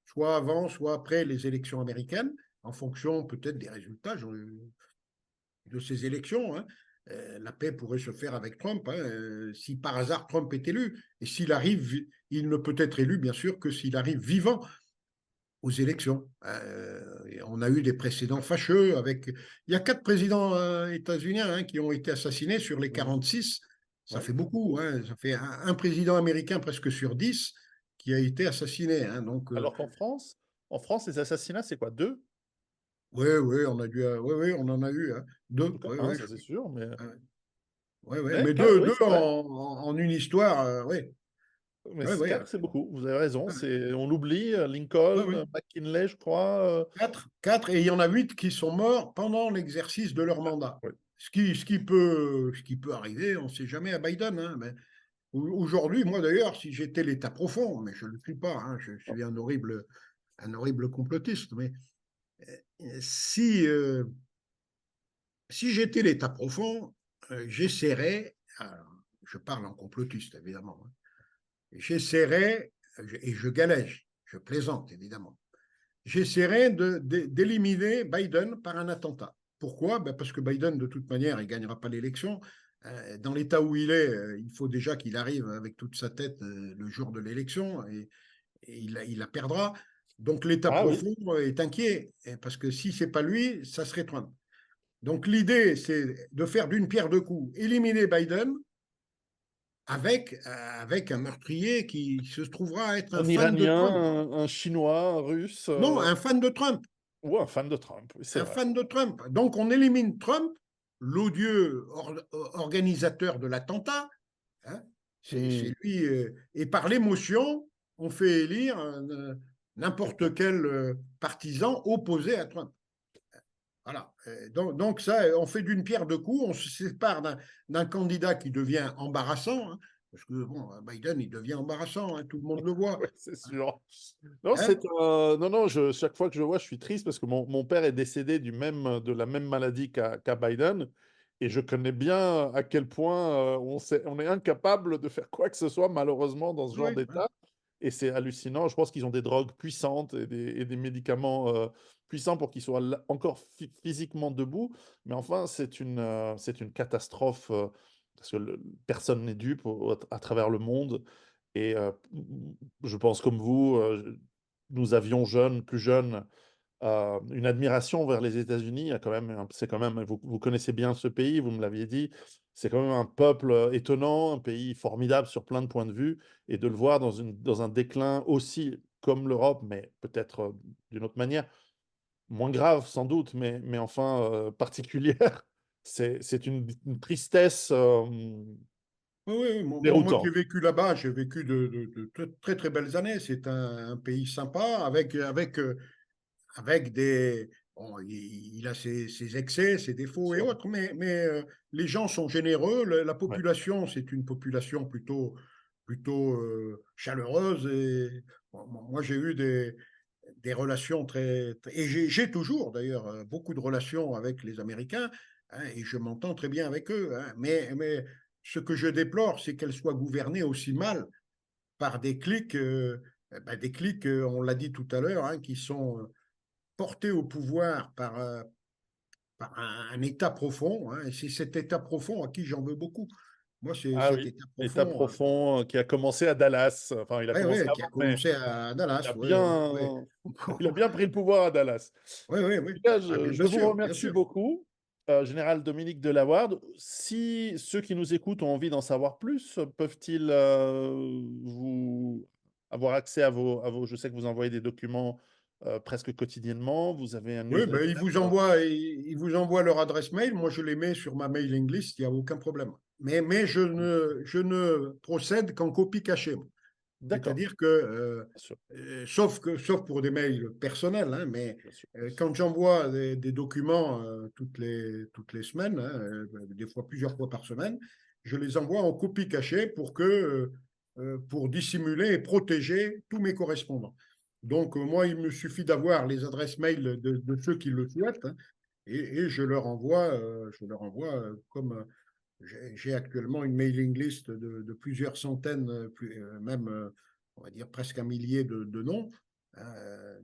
soit avant, soit après les élections américaines, en fonction peut-être des résultats de ces élections. Hein. La paix pourrait se faire avec Trump, hein, si par hasard Trump est élu. Et s'il arrive, il ne peut être élu, bien sûr, que s'il arrive vivant aux élections. On a eu des précédents fâcheux il y a 4 présidents états-uniens hein, qui ont été assassinés sur les 46. Ça fait beaucoup. Hein. Ça fait un président américain presque sur 10 qui a été assassiné. Hein. Donc, Alors qu'en France, les assassinats, c'est quoi? 2? oui, on en a eu. Hein. En 2. tout cas, Oui, un, oui, ça c'est sûr, mais mais quatre, deux, oui, deux c'est vrai. en une histoire. Oui, Mais oui, oui. 4, c'est beaucoup. Vous avez raison. Oui, On l'oublie. oui. Lincoln, Oui. McKinley, je crois. 4, et il y en a 8 qui sont morts pendant l'exercice de leur mandat. Oui. Ce qui peut arriver, on ne sait jamais à Biden. Hein, mais aujourd'hui, moi d'ailleurs, si j'étais l'État profond, mais je ne le suis pas, hein, je suis un horrible complotiste, mais si, si j'étais l'État profond, j'essaierais, je parle en complotiste évidemment, hein, j'essaierais, et je galège, je plaisante évidemment, j'essaierais d'éliminer Biden par un attentat. Pourquoi? Ben parce que Biden, de toute manière, il ne gagnera pas l'élection. Dans l'état où il est, il faut déjà qu'il arrive avec toute sa tête le jour de l'élection et il la perdra. Donc l'état Ah oui. profond est inquiet parce que si ce n'est pas lui, ça serait Trump. Donc l'idée, c'est de faire d'une pierre deux coups, éliminer Biden avec un meurtrier qui se trouvera être un Un fan de Iranien, Trump. un Chinois, un Russe, Non, un fan de Trump. ou un fan de Trump. Oui, c'est Un vrai. fan de Trump. Donc on élimine Trump, l'odieux organisateur de l'attentat. Hein, c'est lui. Et par l'émotion, on fait élire n'importe quel partisan opposé à Trump. Voilà. Donc ça, on fait d'une pierre deux coups, on se sépare d'un candidat qui devient embarrassant, hein, parce que bon, Biden, il devient embarrassant, hein, tout le monde le voit. Oui, c'est sûr. Non, Hein. non, chaque fois que je le vois, je suis triste parce que mon père est décédé de la même maladie qu'à Biden. et je connais bien à quel point, on est incapable de faire quoi que ce soit malheureusement dans ce genre Oui, oui, d'état et c'est hallucinant. Je pense qu'ils ont des drogues puissantes et des médicaments, puissants pour qu'ils soient là encore physiquement debout. Mais enfin, c'est une catastrophe, parce que personne n'est dupe à travers le monde et je pense comme vous, nous avions plus jeunes, une admiration vers les États-Unis. Il y a quand même c'est quand même vous connaissez bien ce pays, vous me l'aviez dit. C'est quand même un peuple, étonnant, un pays formidable sur plein de points de vue et de le voir dans un déclin aussi comme l'Europe, mais peut-être, d'une autre manière, moins grave sans doute, mais enfin, particulière. C'est une tristesse, oui, oui, moi qui ai déroutante. vécu là-bas, j'ai vécu de très, très belles années. C'est un pays sympa avec des. Bon, il a ses excès, ses défauts et Sûr. autres, mais les gens sont généreux. La Ouais. population, c'est une population plutôt chaleureuse. Et bon, moi, j'ai eu des relations et j'ai toujours d'ailleurs beaucoup de relations avec les Américains, hein, et je m'entends très bien avec eux, hein. Mais ce que je déplore, c'est qu'elles soient gouvernées aussi mal par des clics, on l'a dit tout à l'heure, hein, qui sont portés au pouvoir par un État profond, hein, et c'est cet État profond à qui j'en veux beaucoup. Moi, c'est Ah cet oui, État état profond, profond, qui a commencé à Dallas. Enfin, il a ouais, commencé ouais, qui a avant, mais commencé à il a Dallas. Ouais, ouais. bien il a bien pris le pouvoir à Dallas. Oui, oui, En oui. tout cas, Ah, je bien vous sûr, bien remercie sûr. beaucoup, général Dominique Delaward. Si ceux qui nous écoutent ont envie d'en savoir plus, peuvent-ils, vous avoir accès à vos je sais que vous envoyez des documents, presque quotidiennement. Vous avez un Oui, newsletter? ben, ils vous envoient leur adresse mail. Moi, je les mets sur ma mailing list, il n'y a aucun problème. Mais je ne procède qu'en copie cachée, moi. D'accord, C'est-à-dire que, bien sûr, sauf pour des mails personnels, hein, mais bien sûr. quand j'envoie des documents toutes les semaines, hein, des fois plusieurs fois par semaine, je les envoie en copie cachée pour dissimuler et protéger tous mes correspondants. Donc, moi, il me suffit d'avoir les adresses mail de ceux qui le souhaitent, hein, et je leur envoie comme j'ai actuellement une mailing list de plusieurs centaines, même, on va dire presque un millier de noms.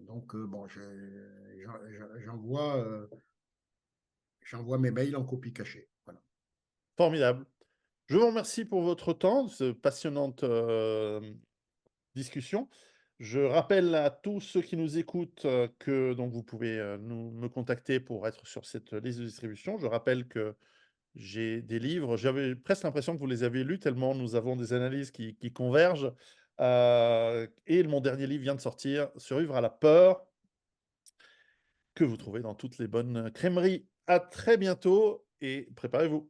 Donc, bon, j'envoie mes mails en copie cachée. Voilà. Formidable. Je vous remercie pour votre temps, cette passionnante, discussion. Je rappelle à tous ceux qui nous écoutent, que donc vous pouvez, me contacter pour être sur cette liste de distribution. Je rappelle que j'ai des livres, j'avais presque l'impression que vous les avez lus tellement nous avons des analyses qui convergent, et mon dernier livre vient de sortir, Survivre à la peur, que vous trouvez dans toutes les bonnes crèmeries. À très bientôt et préparez-vous.